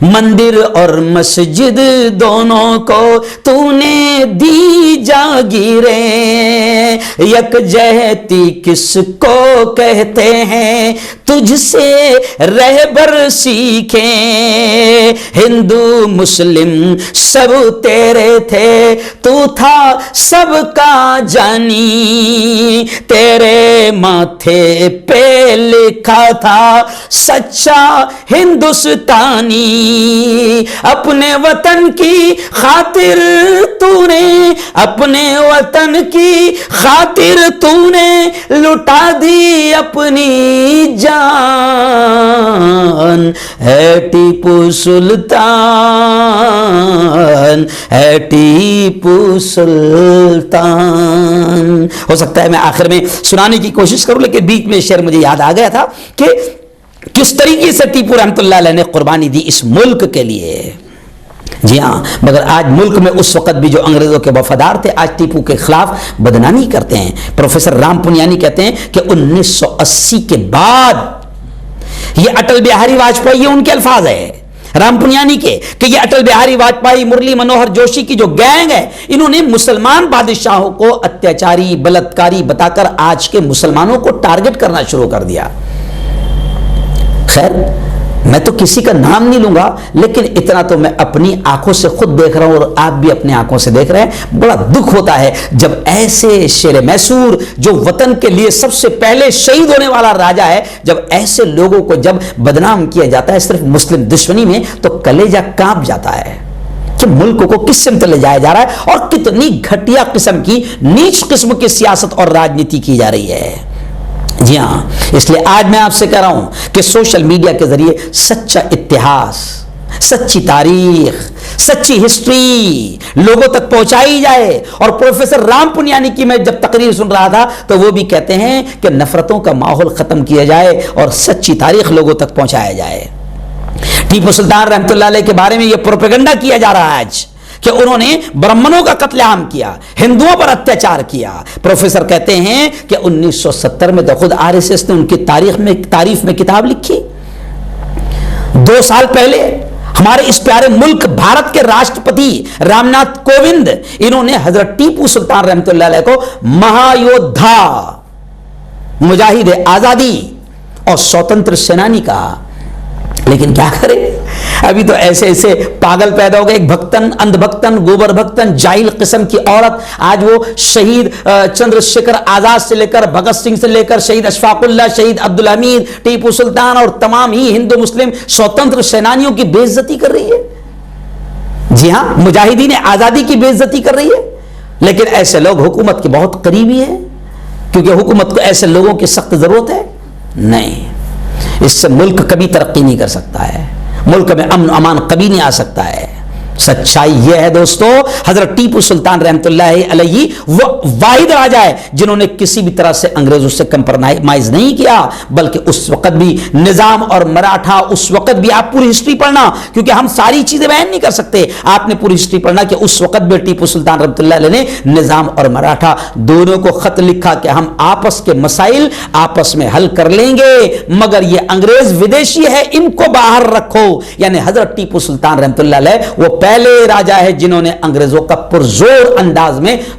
مندر اور مسجد دونوں کو تو نے دی جاگیریں، یکجہتی کس کو کہتے ہیں تجھ سے رہبر سیکھیں، ہندو مسلم سب تیرے تھے تو تھا سب کا جانی، تیرے ماتھے پہ لکھا تھا سچا ہندوستانی، اپنے وطن کی خاطر تو نے، اپنے وطن کی خاطر تو نے لٹا دی اپنی جان، ہے ٹیپو سلطان، ہے ٹیپو سلطان۔ ہو سکتا ہے میں آخر میں سنانے کی کوشش کروں لیکن بیچ میں شعر مجھے یاد آ گیا تھا کہ کس طریقے سے ٹیپو رحمۃ اللہ علیہ نے قربانی دی اس ملک کے لیے۔ جی ہاں، مگر آج ملک میں اس وقت بھی جو انگریزوں کے وفادار تھے آج ٹیپو کے خلاف بدنامی کرتے ہیں۔ پروفیسر رام پنیانی کہتے ہیں کہ 1980 کے بعد یہ اٹل بہاری واجپئی، یہ ان کے الفاظ ہے رام پنیانی کے، کہ یہ اٹل بہاری واجپئی، مرلی منوہر جوشی کی جو گینگ ہے، انہوں نے مسلمان بادشاہوں کو اتیاچاری بلاتکاری بتا کر آج کے مسلمانوں کو ٹارگٹ کرنا شروع کر دیا۔ خیر، میں تو کسی کا نام نہیں لوں گا، لیکن اتنا تو میں اپنی آنکھوں سے خود دیکھ رہا ہوں اور آپ بھی اپنی آنکھوں سے دیکھ رہے ہیں۔ بڑا دکھ ہوتا ہے جب ایسے شیر میسور جو وطن کے لیے سب سے پہلے شہید ہونے والا راجا ہے، جب ایسے لوگوں کو جب بدنام کیا جاتا ہے صرف مسلم دشمنی میں، تو کلیجہ کانپ جاتا ہے کہ ملک کو کس سمت لے جایا جا رہا ہے اور کتنی گھٹیا قسم کی، نیچ قسم کی سیاست اور راجنیتی کی جا رہی ہے۔ جی ہاں، اس لیے آج میں آپ سے کہہ رہا ہوں کہ سوشل میڈیا کے ذریعے سچا اتہاس، سچی تاریخ، سچی ہسٹری لوگوں تک پہنچائی جائے۔ اور پروفیسر رام پنیانی کی میں جب تقریر سن رہا تھا تو وہ بھی کہتے ہیں کہ نفرتوں کا ماحول ختم کیا جائے اور سچی تاریخ لوگوں تک پہنچایا جائے۔ ٹیپو سلطان رحمۃ اللہ علیہ کے بارے میں یہ پروپیگنڈا کیا جا رہا ہے آج کہ انہوں نے برہمنوں کا قتل عام کیا، ہندوؤں پر اتیاچار کیا۔ پروفیسر کہتے ہیں کہ 1970 میں تو خود RSS نے ان کی تعریف میں کتاب لکھی۔ 2 سال پہلے ہمارے اس پیارے ملک بھارت کے راشٹرپتی رام ناتھ کووند، انہوں نے حضرت ٹیپو سلطان رحمۃ اللہ علیہ کو مہایودھا، مجاہد آزادی اور سوتنتر سینانی کہا۔ لیکن کیا کرے، ابھی تو ایسے ایسے پاگل پیدا ہو گئے، ایک بھکتن، اندھ بھکتن، گوبر بھکتن، جاہل قسم کی عورت آج وہ شہید چندر شیکھر آزاد سے لے کر بھگت سنگھ سے لے کر شہید اشفاق اللہ، شہید عبدالحمید، ٹیپو سلطان اور تمام ہی ہندو مسلم سوتنتر سینانیوں کی بے عزتی کر رہی ہے۔ جی ہاں، مجاہدین آزادی کی بے عزتی کر رہی ہے۔ لیکن ایسے لوگ حکومت کے بہت قریبی ہیں، کیونکہ حکومت کو ایسے لوگوں کی سخت ضرورت ہے۔ نہیں، اس سے ملک کبھی ترقی نہیں کر سکتا ہے، ملک میں امن و امان کبھی نہیں آ سکتا ہے۔ سچائی یہ ہے دوستو، حضرت ٹیپو سلطان رحمۃ اللہ علیہ وہ واحد راجا ہے جنہوں نے کسی بھی طرح سے انگریزوں سے کمپرمائز نہیں کیا، بلکہ اس وقت بھی نظام اور مراٹھا، اس وقت بھی آپ پوری ہسٹری پڑھنا، کیونکہ ہم ساری چیزیں بیان نہیں کر سکتے، آپ نے پوری ہسٹری پڑھنا کہ اس وقت بھی ٹیپو سلطان رحمۃ اللہ علیہ نے نظام اور مراٹھا دونوں کو خط لکھا کہ ہم آپس کے مسائل آپس میں حل کر لیں گے، مگر یہ انگریز ودیشی ہے، ان کو باہر رکھو۔ یعنی حضرت ٹیپو سلطان رحمۃ اللہ علیہ وہ پہلے راجا ہے جنہوں نے انگریزوں کا پرزور انداز میں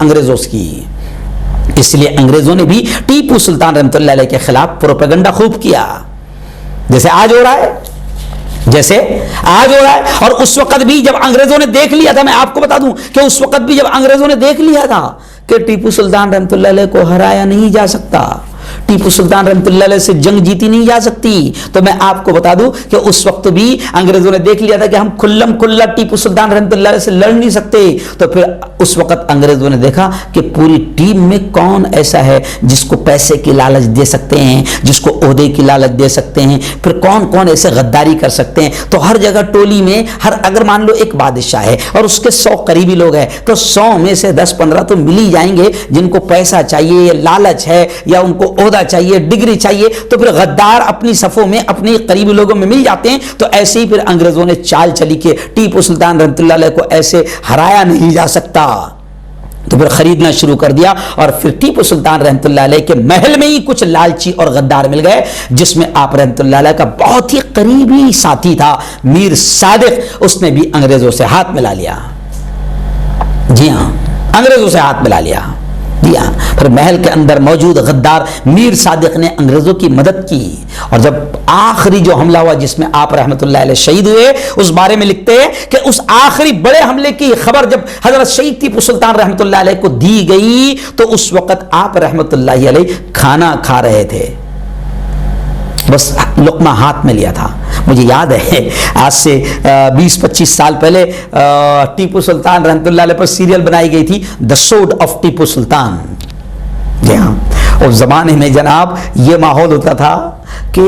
انگریزوں کی۔ اس لیے انگریزوں نے بھی ٹیپو سلطان رحمۃ اللہ علیہ کے خلاف پروپیگنڈا خوب کیا، جیسے آج ہو رہا ہے۔ اور اس وقت بھی جب انگریزوں نے دیکھ لیا تھا، میں آپ کو بتا دوں کہ اس وقت بھی جب انگریزوں نے دیکھ لیا تھا کہ ٹیپو سلطان رحمۃ اللہ علیہ کو ہرایا نہیں جا سکتا، ٹیپو سلطان رحمۃ اللہ علیہ سے جنگ جیتی نہیں جا سکتی، تو میں آپ کو بتا دوں کہ اس وقت بھی انگریزوں نے دیکھ لیا تھا کہ ہم کھلم کھلا ٹیپو سلطان رحمۃ اللہ علیہ سے لڑ نہیں سکتے، تو پھر اس وقت انگریزوں نے دیکھا کہ پوری ٹیم میں کون ایسا ہے جس کو پیسے کی لالچ دے سکتے ہیں، جس کو عہدے کی لالچ دے سکتے ہیں، پھر کون کون ایسے غداری کر سکتے ہیں۔ تو ہر جگہ ٹولی میں اگر مان لو ایک بادشاہ ہے اور اس کے 100 قریبی لوگ ہیں، تو 100 میں سے 10-15 تو مل ہی جائیں گے جن کو پیسہ چاہیے، لالچ ہے، یا ان کو عہدہ چاہیے، ڈگری چاہیے، تو پھر غدار اپنی صفوں میں اپنے قریبی لوگوں میں مل جاتے ہیں۔ تو ایسے ہی پھر انگریزوں نے چال چلی کہ ٹیپو سلطان رحمۃ اللہ علیہ کو ایسے ہرایا نہیں جا سکتا، تو پھر خریدنا شروع کر دیا، اور پھر ٹیپو سلطان رحمۃ اللہ علیہ کے محل میں ہی کچھ لالچی اور غدار مل گئے، جس میں آپ رحمۃ اللہ علیہ کا بہت ہی قریبی ساتھی تھا میر صادق، اس نے بھی انگریزوں سے ہاتھ ملا لیا۔ جی ہاں، انگریزوں سے ہاتھ ملا لیا۔ پھر محل کے اندر موجود غدار میر صادق نے انگریزوں کی مدد کی، اور جب آخری جو حملہ ہوا جس میں آپ رحمت اللہ علیہ شہید ہوئے، اس بارے میں لکھتے ہیں کہ اس آخری بڑے حملے کی خبر جب حضرت شہید ٹیپو سلطان رحمت اللہ علیہ کو دی گئی تو اس وقت آپ رحمت اللہ علیہ کھانا کھا رہے تھے، بس لقمہ ہاتھ میں لیا تھا۔ مجھے یاد ہے آج سے 20-25 سال پہلے ٹیپو سلطان رحمۃ اللہ علیہ پر سیریل بنائی گئی تھی دا سوڈ آف ٹیپو سلطان۔ جی ہاں، اس زمانے میں جناب یہ ماحول ہوتا تھا کہ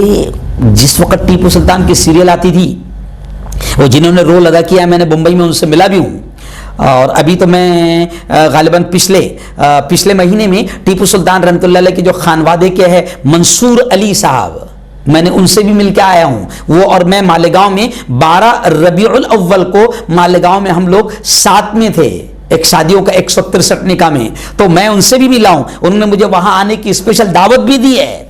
جس وقت ٹیپو سلطان کی سیریل آتی تھی، وہ جنہوں نے رول ادا کیا میں نے بمبئی میں ان سے ملا بھی ہوں، اور ابھی تو میں غالباً پچھلے مہینے میں ٹیپو سلطان رحمۃ اللہ علیہ کے جو خانوادے کے ہے منصور علی صاحب، میں نے ان سے بھی مل کے آیا ہوں، وہ اور میں مالیگاؤں میں 12 ربیع الاول کو مالیگاؤں میں ہم لوگ ساتھ میں تھے، ایک شادیوں کا 163 نکاح میں، تو میں ان سے بھی ملا ہوں، انہوں نے مجھے وہاں آنے کی اسپیشل دعوت بھی دی ہے۔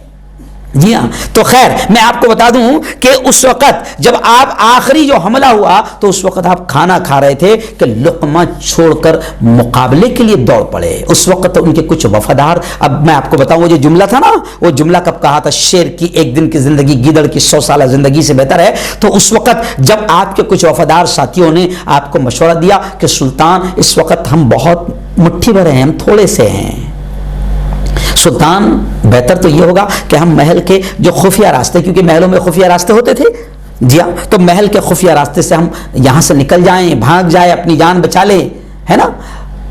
جی ہاں، تو خیر میں آپ کو بتا دوں کہ اس وقت جب آپ آخری جو حملہ ہوا تو اس وقت آپ کھانا کھا رہے تھے کہ لقمہ چھوڑ کر مقابلے کے لیے دوڑ پڑے۔ اس وقت ان کے کچھ وفادار، اب میں آپ کو بتاؤں وہ جو جملہ تھا نا، وہ جملہ کب کہا تھا؟ شیر کی ایک دن کی زندگی گیدڑ کی 100 سالہ زندگی سے بہتر ہے۔ تو اس وقت جب آپ کے کچھ وفادار ساتھیوں نے آپ کو مشورہ دیا کہ سلطان اس وقت ہم بہت مٹھی بھرے ہیں، ہم تھوڑے سے ہیں، سلطان بہتر تو یہ ہوگا کہ ہم محل کے جو خفیہ راستے، کیونکہ محلوں میں خفیہ راستے ہوتے تھے، جی ہاں، تو محل کے خفیہ راستے سے ہم یہاں سے نکل جائیں، بھاگ جائیں، اپنی جان بچا لیں، ہے نا،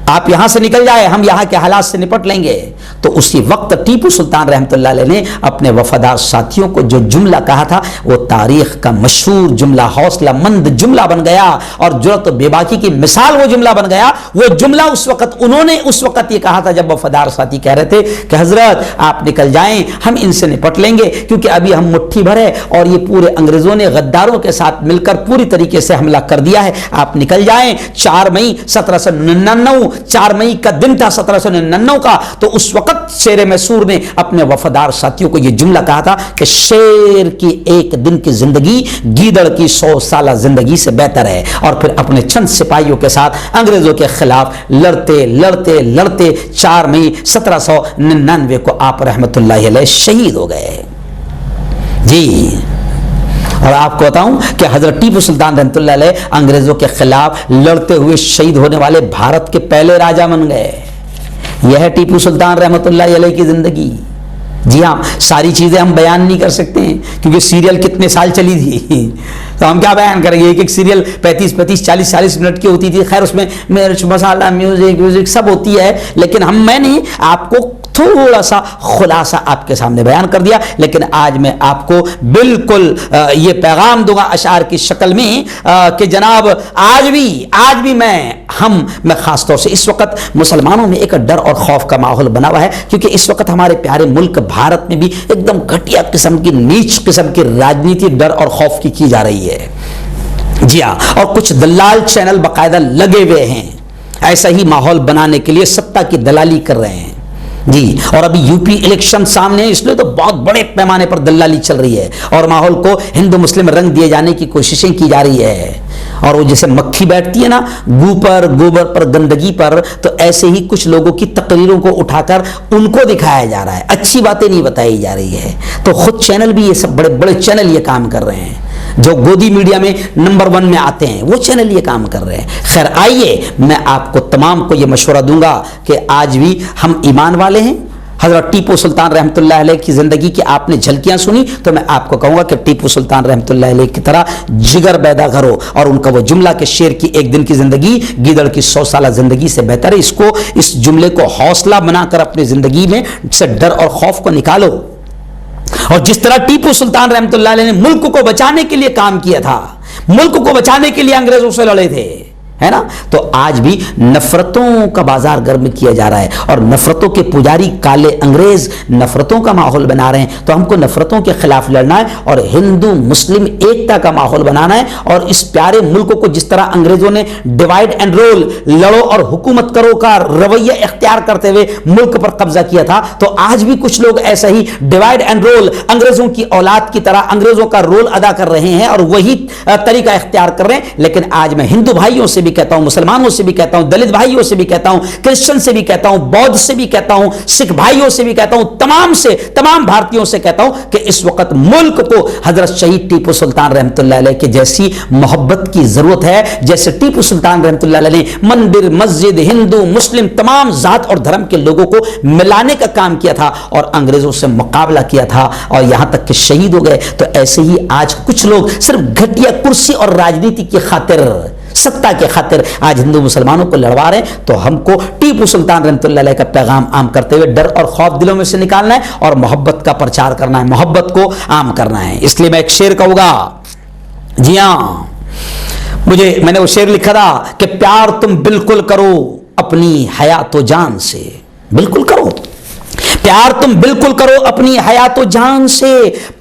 آپ یہاں سے نکل جائیں، ہم یہاں کے حالات سے نپٹ لیں گے۔ تو اسی وقت ٹیپو سلطان رحمۃ اللہ علیہ نے اپنے وفادار ساتھیوں کو جو جملہ کہا تھا وہ تاریخ کا مشہور جملہ، حوصلہ مند جملہ بن گیا اور جرأت و بے باکی کی مثال وہ جملہ بن گیا۔ وہ جملہ اس وقت انہوں نے اس وقت یہ کہا تھا جب وفادار ساتھی کہہ رہے تھے کہ حضرت آپ نکل جائیں، ہم ان سے نپٹ لیں گے، کیونکہ ابھی ہم مٹھی بھر ہے اور یہ پورے انگریزوں نے غداروں کے ساتھ مل کر پوری طریقے سے حملہ کر دیا ہے، آپ نکل جائیں۔ 4 مئی 1799، 4 مئی کا دن تھا 1799 کا، تو اس وقت شیر مسور نے اپنے وفادار ساتھیوں کو یہ جملہ کہا تھا کہ شیر کی ایک دن کی زندگی گیدڑ کی 100 سالہ زندگی سے بہتر ہے، اور پھر اپنے چند سپاہیوں کے ساتھ انگریزوں کے خلاف لڑتے لڑتے لڑتے 4 مئی 1799 کو آپ رحمت اللہ علیہ شہید ہو گئے۔ جی، اور آپ کو بتاؤں کہ حضرت ٹیپو سلطان رحمۃ اللہ علیہ انگریزوں کے خلاف لڑتے ہوئے شہید ہونے والے بھارت کے پہلے راجا بن گئے۔ یہ ہے ٹیپو سلطان رحمۃ اللہ علیہ کی زندگی۔ جی ہاں، ساری چیزیں ہم بیان نہیں کر سکتے ہیں کیونکہ سیریل کتنے سال چلی تھی، تو ہم کیا بیان کریں گے؟ ایک ایک سیریل 35 40 منٹ کی ہوتی تھی، خیر اس میں مرچ مسالہ میوزک سب ہوتی ہے، لیکن میں نے آپ کو تھوڑا سا خلاصہ آپ کے سامنے بیان کر دیا، لیکن آج میں آپ کو بالکل یہ پیغام دوں گا اشعار کی شکل میں کہ جناب آج بھی میں خاص طور سے اس وقت مسلمانوں میں ایک ڈر اور خوف کا ماحول بنا ہوا ہے، کیونکہ اس وقت ہمارے پیارے ملک بھارت میں بھی ایک دم گھٹیا قسم کی، نیچ قسم کی راجنیتی ڈر اور خوف کی جا رہی ہے۔ جی ہاں، اور کچھ دلال چینل باقاعدہ لگے ہوئے ہیں ایسا ہی ماحول بنانے کے لیے، ستا کی دلالی کر رہے ہیں۔ جی، اور ابھی یو پی الیکشن سامنے ہے، اس لیے تو بہت بڑے پیمانے پر دلالی چل رہی ہے اور ماحول کو ہندو مسلم رنگ دیے جانے کی کوششیں کی جا رہی ہے، اور وہ جیسے مکھی بیٹھتی ہے نا گوبر پر گندگی پر، تو ایسے ہی کچھ لوگوں کی تقریروں کو اٹھا کر ان کو دکھایا جا رہا ہے، اچھی باتیں نہیں بتائی جا رہی ہے۔ تو خود چینل بھی، یہ سب بڑے بڑے چینل یہ کام کر رہے ہیں، جو گودی میڈیا میں نمبر 1 میں آتے ہیں، وہ چینل یہ کام کر رہے ہیں۔ خیر آئیے، میں آپ کو تمام کو یہ مشورہ دوں گا کہ آج بھی ہم ایمان والے ہیں۔ حضرت ٹیپو سلطان رحمۃ اللہ علیہ کی زندگی کی آپ نے جھلکیاں سنی، تو میں آپ کو کہوں گا کہ ٹیپو سلطان رحمۃ اللہ علیہ کی طرح جگر پیدا کرو، اور ان کا وہ جملہ کہ شیر کی ایک دن کی زندگی گیدڑ کی 100 سالہ زندگی سے بہتر ہے، اس جملے کو حوصلہ بنا کر اپنی زندگی میں سے ڈر اور خوف کو نکالو۔ اور جس طرح ٹیپو سلطان رحمۃ اللہ علیہ نے ملک کو بچانے کے لیے کام کیا تھا، ملک کو بچانے کے لیے انگریزوں سے لڑے تھے، ہے نا، تو آج بھی نفرتوں کا بازار گرم کیا جا رہا ہے، اور نفرتوں کے پجاری کالے انگریز نفرتوں کا ماحول بنا رہے ہیں۔ تو ہم کو نفرتوں کے خلاف لڑنا ہے اور ہندو مسلم ایکتا کا ماحول بنانا ہے، اور اس پیارے ملک کو جس طرح انگریزوں نے ڈیوائڈ اینڈ رول، لڑو اور حکومت کرو کا رویہ اختیار کرتے ہوئے ملک پر قبضہ کیا تھا، تو آج بھی کچھ لوگ ایسا ہی ڈیوائڈ اینڈ رول انگریزوں کی اولاد کی طرح انگریزوں کا رول ادا کر رہے ہیں اور وہی طریقہ اختیار کر رہے ہیں۔ لیکن آج میں ہندو بھائیوں سے بھی کہتا ہوں، مسلمانوں سے بھی کہتا ہوں، دلت بھائیوں سے بھی کہتا ہوں، کرسچن سے بھی کہتا ہوں، بودھ سے بھی کہتا ہوں، سکھ بھائیوں سے بھی کہتا ہوں، تمام بھارتیوں سے کہتا ہوں کہ اس وقت ملک کو حضرت شہید ٹیپو سلطان رحمۃ اللہ علیہ کے جیسی محبت کی ضرورت ہے، جیسے ٹیپو سلطان رحمۃ اللہ علیہ نے مندر مسجد ہندو مسلم تمام ذات اور دھرم کے لوگوں کو ملانے کا کام کیا تھا اور انگریزوں سے مقابلہ کیا تھا اور یہاں تک کہ شہید ہو گئے۔ تو ایسے ہی آج کچھ لوگ صرف گھٹیا کرسی اور راجنیتی کی خاطر، ستا کے خاطر آج ہندو مسلمانوں کو لڑوا رہے ہیں۔ تو ہم کو ٹیپو سلطان رحمۃ اللہ علیہ کا پیغام عام کرتے ہوئے ڈر اور خوف دلوں میں سے نکالنا ہے اور محبت کا پرچار کرنا ہے، محبت کو عام کرنا ہے۔ اس لیے میں ایک شعر کہوں گا، جی ہاں، میں نے وہ شعر لکھا تھا کہ پیار تم بالکل کرو اپنی حیات و جان سے، بالکل کرو پیار تم بالکل کرو اپنی حیات و جان سے،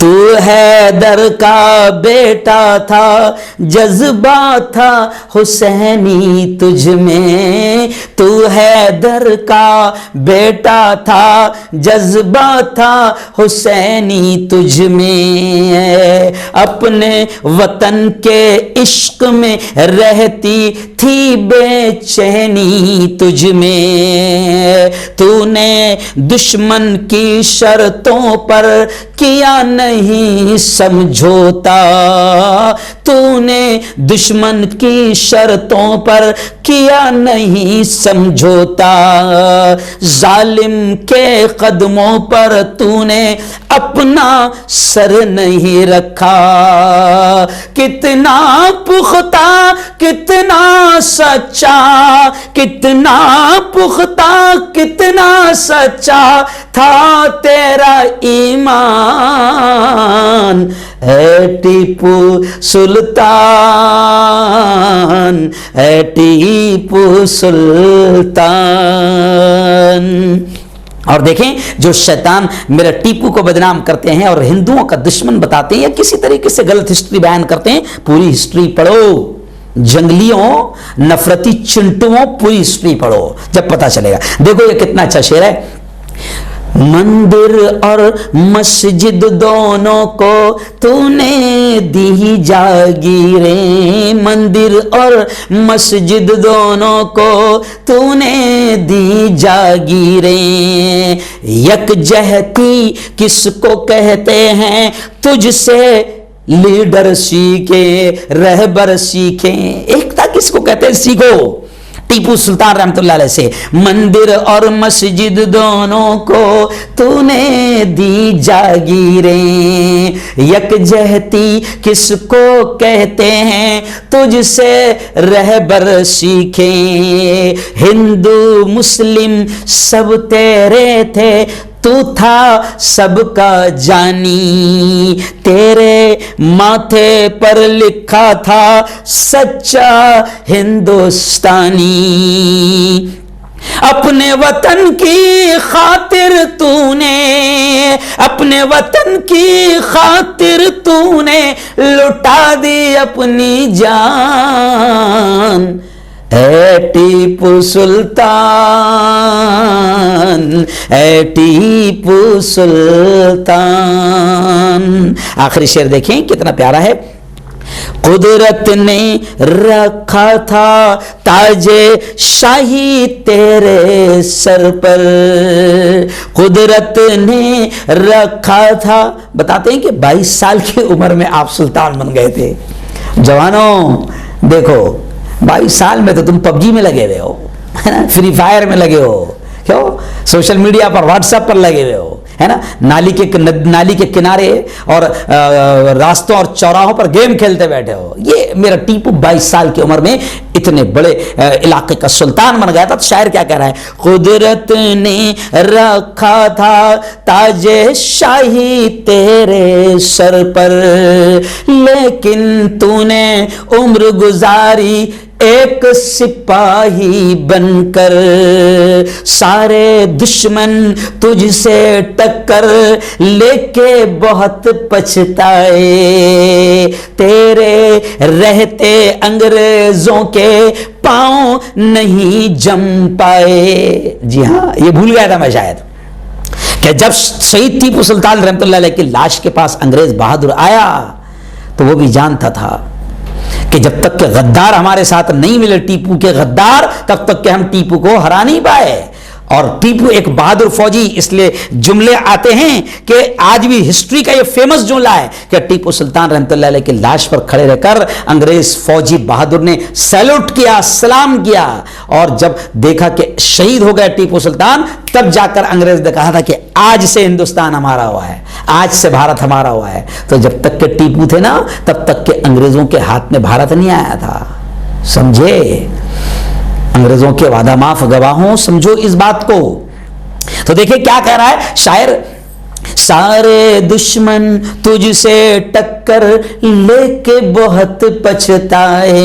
تو حیدر کا بیٹا تھا جذبہ تھا حسینی تجھ میں، تو حیدر کا بیٹا تھا جذبہ تھا حسینی تجھ میں، اپنے وطن کے عشق میں رہتی تھی بے چینی تجھ میں، تو نے دشمن کی شرطوں پر کیا نہیں سمجھوتا، تو نے دشمن کی شرطوں پر کیا نہیں سمجھوتا، ظالم کے قدموں پر تو نے اپنا سر نہیں رکھا، کتنا پختہ کتنا سچا، کتنا پختہ کتنا سچا تھا تیرا ایمان، اے ٹیپو سلطان، اے ٹیپو سلطان۔ اور دیکھیں جو شیطان میرا ٹیپو کو بدنام کرتے ہیں اور ہندوؤں کا دشمن بتاتے ہیں یا کسی طریقے سے غلط ہسٹری بیان کرتے ہیں، پوری ہسٹری پڑھو، جنگلیوں نفرتی چنٹوؤں پوری ہسٹری پڑھو جب پتہ چلے گا۔ دیکھو یہ کتنا اچھا شعر ہے، مندر اور مسجد دونوں کو تو نے دی جاگیریں، مندر اور مسجد دونوں کو تو نے دی جاگیریں، یکجہتی کس کو کہتے ہیں تجھ سے لیڈر سیکھے رہبر سیکھیں، ایکتا کس کو کہتے ہیں سیکھو، ٹیپو سلطان رحمت اللہ علیہ سے، مندر اور مسجد دونوں کو تو نے دی جاگیریں، یکجہتی کس کو کہتے ہیں تجھ سے رہبر سیکھیں، ہندو مسلم سب تیرے تھے تو تھا سب کا جانی، تیرے ماتھے پر لکھا تھا سچا ہندوستانی، اپنے وطن کی خاطر تو نے، اپنے وطن کی خاطر تو نے لٹا دی اپنی جان، اے ٹیپو سلطان، اے ٹیپو سلطان۔ آخری شعر دیکھیں کتنا پیارا ہے، قدرت نے رکھا تھا تاج شاہی تیرے سر پر، قدرت نے رکھا تھا، بتاتے ہیں کہ 22 سال کی عمر میں آپ سلطان بن گئے تھے۔ جوانوں دیکھو 22 سال میں تو تم پب جی میں لگے ہوئے ہو، فری فائر میں لگے ہو، کیوں سوشل میڈیا پر واٹس ایپ پر لگے ہوئے ہو، ہے نا، نالی کے کنارے اور راستوں اور چوراہوں پر گیم کھیلتے بیٹھے ہو۔ یہ میرا ٹیپو 22 سال کی عمر میں اتنے بڑے علاقے کا سلطان بن گیا تھا۔ تو شاعر کیا کہہ رہا ہے، قدرت نے رکھا تھا تاج شاہی تیرے سر پر، لیکن تو نے عمر گزاری ایک سپاہی بن کر، سارے دشمن تجھ سے ٹکر لے کے بہت پچھتائے، تیرے رہتے انگریزوں کے پاؤں نہیں جم پائے۔ جی ہاں، یہ بھول گیا تھا میں شاید کہ جب شہید ٹیپو سلطان رحمت اللہ علیہ کی لاش کے پاس انگریز بہادر آیا تو وہ بھی جانتا تھا کہ جب تک کہ غدار ہمارے ساتھ نہیں ملے ٹیپو کے غدار، تب تک کہ ہم ٹیپو کو ہرا نہیں پائے۔ اور ٹیپو ایک بہادر فوجی، اس لیے جملے آتے ہیں کہ آج بھی ہسٹری کا یہ فیمس جملہ ہے کہ ٹیپو سلطان رحمت اللہ علیہ کی لاش پر کھڑے رہ کر انگریز فوجی بہادر نے سیلوٹ کیا، سلام کیا، اور جب دیکھا کہ شہید ہو گیا ٹیپو سلطان، تب جا کر انگریز نے کہا تھا کہ آج سے ہندوستان ہمارا ہوا ہے، آج سے بھارت ہمارا ہوا ہے۔ تو جب تک کہ ٹیپو تھے نا، تب تک کہ انگریزوں کے ہاتھ میں بھارت نہیں آیا تھا، سمجھے؟ انگریزوں کے وعدہ معاف گواہوں، سمجھو اس بات کو۔ تو دیکھیں کیا کہہ رہا ہے شاعر، سارے دشمن تجھ سے ٹکر لے کے بہت پچھتائے،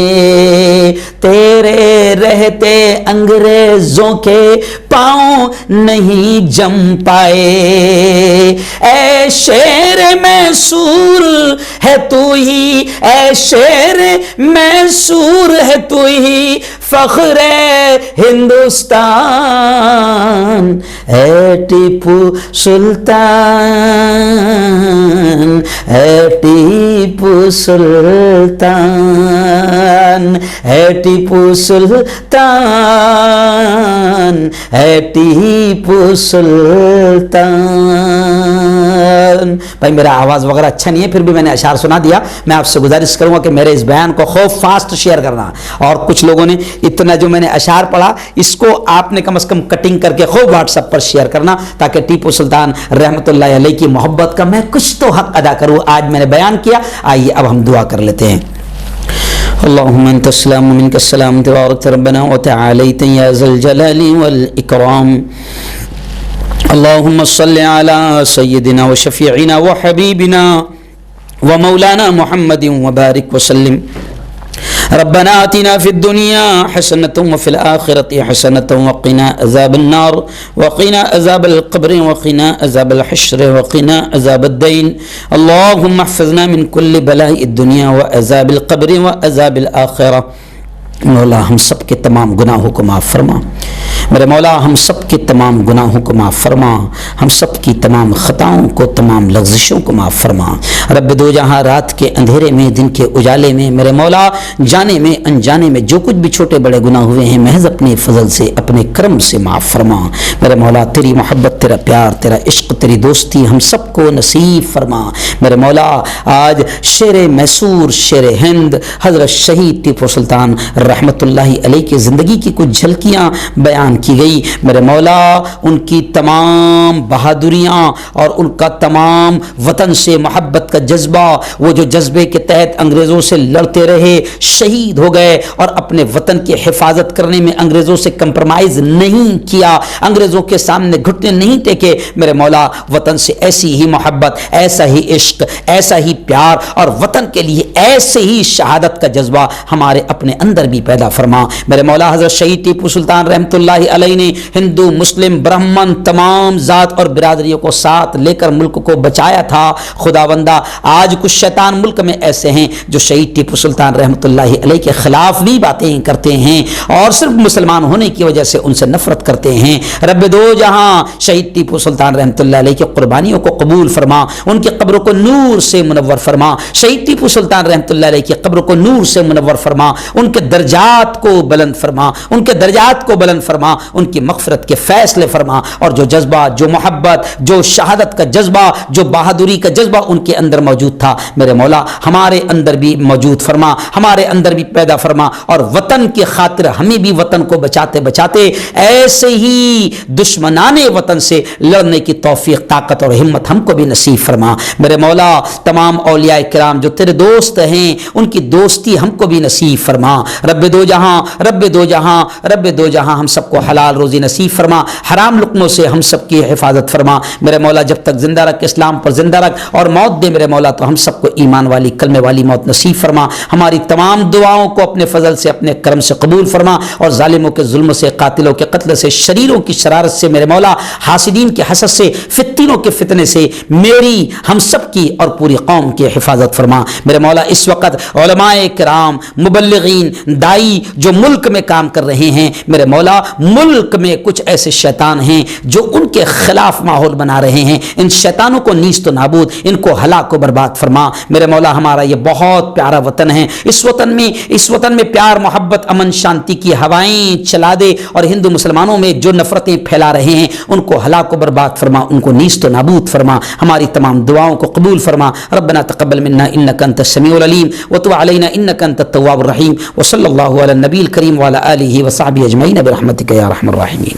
تیرے رہتے انگریزوں کے پاؤں نہیں جم پائے. اے شیر میسور ہے تو ہی، اے شیر میسور ہے تو ہی فخر ہندوستان. اے ٹیپو سلطان، اے ٹیپو سلطان، اے ٹیپو سلطان، اے ٹیپو سلطان. بھائی میرا آواز وغیرہ اچھا نہیں ہے، پھر بھی میں نے اشعار سنا دیا. میں آپ سے گزارش کروں گا کہ میرے اس بیان کو خوب فاسٹ شیئر کرنا. اور کچھ لوگوں نے اتنا جو میں نے اشعار پڑھا اس کو آپ نے کم از کم کٹنگ کر کے خوب واٹس ایپ پر شیئر کرنا، تاکہ ٹیپو سلطان رحمۃ اللہ علیہ کی محبت کا میں کچھ تو حق ادا کروں. آج میں نے بیان کیا. آئیے اب ہم دعا کر لیتے ہیں. اللهم انت السلام ومنك السلام تبارك ربنا وتعاليت يا ذا الجلال والاكرام. اللهم صل على سيدنا وشفيعنا وحبيبنا ومولانا محمد وبارك وسلم. ربنا آتنا في الدنيا حسنة وفي الآخرة حسنة وقنا عذاب النار وقنا عذاب القبر وقنا عذاب الحشر وقنا عذاب الدين. اللهم احفظنا من كل بلاء الدنيا وعذاب القبر وعذاب الآخرة. مولا ہم سب کے تمام گناہوں کو معاف فرما. میرے مولا ہم سب کے تمام گناہوں کو معاف فرما. ہم سب کی تمام خطاؤں کو، تمام لغزشوں کو معاف فرما. رب دو جہاں رات کے اندھیرے میں، دن کے اجالے میں، میرے مولا جانے میں انجانے میں جو کچھ بھی چھوٹے بڑے گناہ ہوئے ہیں محض اپنے فضل سے، اپنے کرم سے معاف فرما. میرے مولا تیری محبت، تیرا پیار، تیرا عشق، تیری دوستی ہم سب کو نصیب فرما. میرے مولا آج شیر میسور، شیر ہند حضرت شہید ٹیپو سلطان رحمت اللہ علیہ کی زندگی کی کچھ جھلکیاں بیان کی گئی. میرے مولا ان کی تمام بہادریاں اور ان کا تمام وطن سے محبت کا جذبہ، وہ جو جذبے کے تحت انگریزوں سے لڑتے رہے، شہید ہو گئے اور اپنے وطن کی حفاظت کرنے میں انگریزوں سے کمپرمائز نہیں کیا، انگریزوں کے سامنے گھٹنے نہیں ٹیکے. میرے مولا وطن سے ایسی ہی محبت، ایسا ہی عشق، ایسا ہی پیار اور وطن کے لیے ایسے ہی شہادت کا جذبہ ہمارے اپنے اندر بھی پیدا فرما. میرے مولا حضرت شہید ٹیپو سلطان رحمت اللہ علیہ نے ہندو، مسلم، برہمن تمام ذات اور برادریوں کو ساتھ لے کر ملک کو بچایا تھا. خداوندہ آج کچھ شیطان ملک میں ایسے ہیں جو شہید ٹیپو سلطان رحمت اللہ علیہ کے خلاف بھی باتیں کرتے ہیں اور صرف مسلمان ہونے کی وجہ سے ان سے نفرت کرتے ہیں. رب دو جہاں شہید ٹیپو سلطان رحمت اللہ علیہ کی قربانیوں کو قبول فرما، ان کی قبروں کو نور سے منور فرما. شہید ٹیپو سلطان رحمت اللہ علیہ کی قبروں کو نور سے منور فرما، ان کے درجات کو بلند فرما، ان کے درجات کو بلند فرما، ان کی مغفرت کے فیصلے فرما. اور جو جذبہ، جو محبت، جو شہادت کا جذبہ، جو بہادری کا جذبہ ان کے اندر موجود تھا، میرے مولا ہمارے اندر بھی موجود فرما، ہمارے اندر بھی پیدا فرما. اور وطن کی خاطر ہمیں بھی وطن کو بچاتے بچاتے ایسے ہی دشمنان وطن سے لڑنے کی توفیق، طاقت اور ہمت ہم کو بھی نصیب فرما. میرے مولا تمام اولیاء کرام جو تیرے دوست ہیں ان کی دوستی ہم کو بھی نصیب فرما. رب دو جہاں، رب دو جہاں، رب دو جہاں ہم سب کو حلال روزی نصیب فرما، حرام لقموں سے ہم سب کی حفاظت فرما. میرے مولا جب تک زندہ رکھ، اسلام پر زندہ رکھ اور موت دے میرے مولا، تو ہم سب کو ایمان والی، کلمے والی موت نصیب فرما. ہماری تمام دعاؤں کو اپنے فضل سے، اپنے کرم سے قبول فرما. اور ظالموں کے ظلم سے، قاتلوں کے قتل سے، شریروں کی شرارت سے میرے مولا، حاسدین کے حسد سے، فتنوں کے فتنے سے میری، ہم سب کی اور پوری قوم کی حفاظت فرما. میرے مولا اس وقت علماء کرام، مبلغین، دائی جو ملک میں کام کر رہے ہیں، میرے مولا ملک میں کچھ ایسے شیطان ہیں جو ان کے خلاف ماحول بنا رہے ہیں. ان شیطانوں کو نیست و نابود، ان کو ہلاک و برباد فرما. میرے مولا ہمارا یہ بہت پیارا وطن ہے، اس وطن میں پیار، محبت، امن، شانتی کی ہوائیں چلا دے. اور ہندو مسلمانوں میں جو نفرتیں پھیلا رہے ہیں ان کو ہلاک و برباد فرما، ان کو نیست و نابود فرما. ہماری تمام دعاؤں کو قبول فرما. ربنا تقبل منا انك انت السميع العليم وتب علينا انك انت التواب الرحيم. وصلى الله على النبي الكريم وعلى اله وصحبه اجمعين برحمتك يا ارحم الراحمين.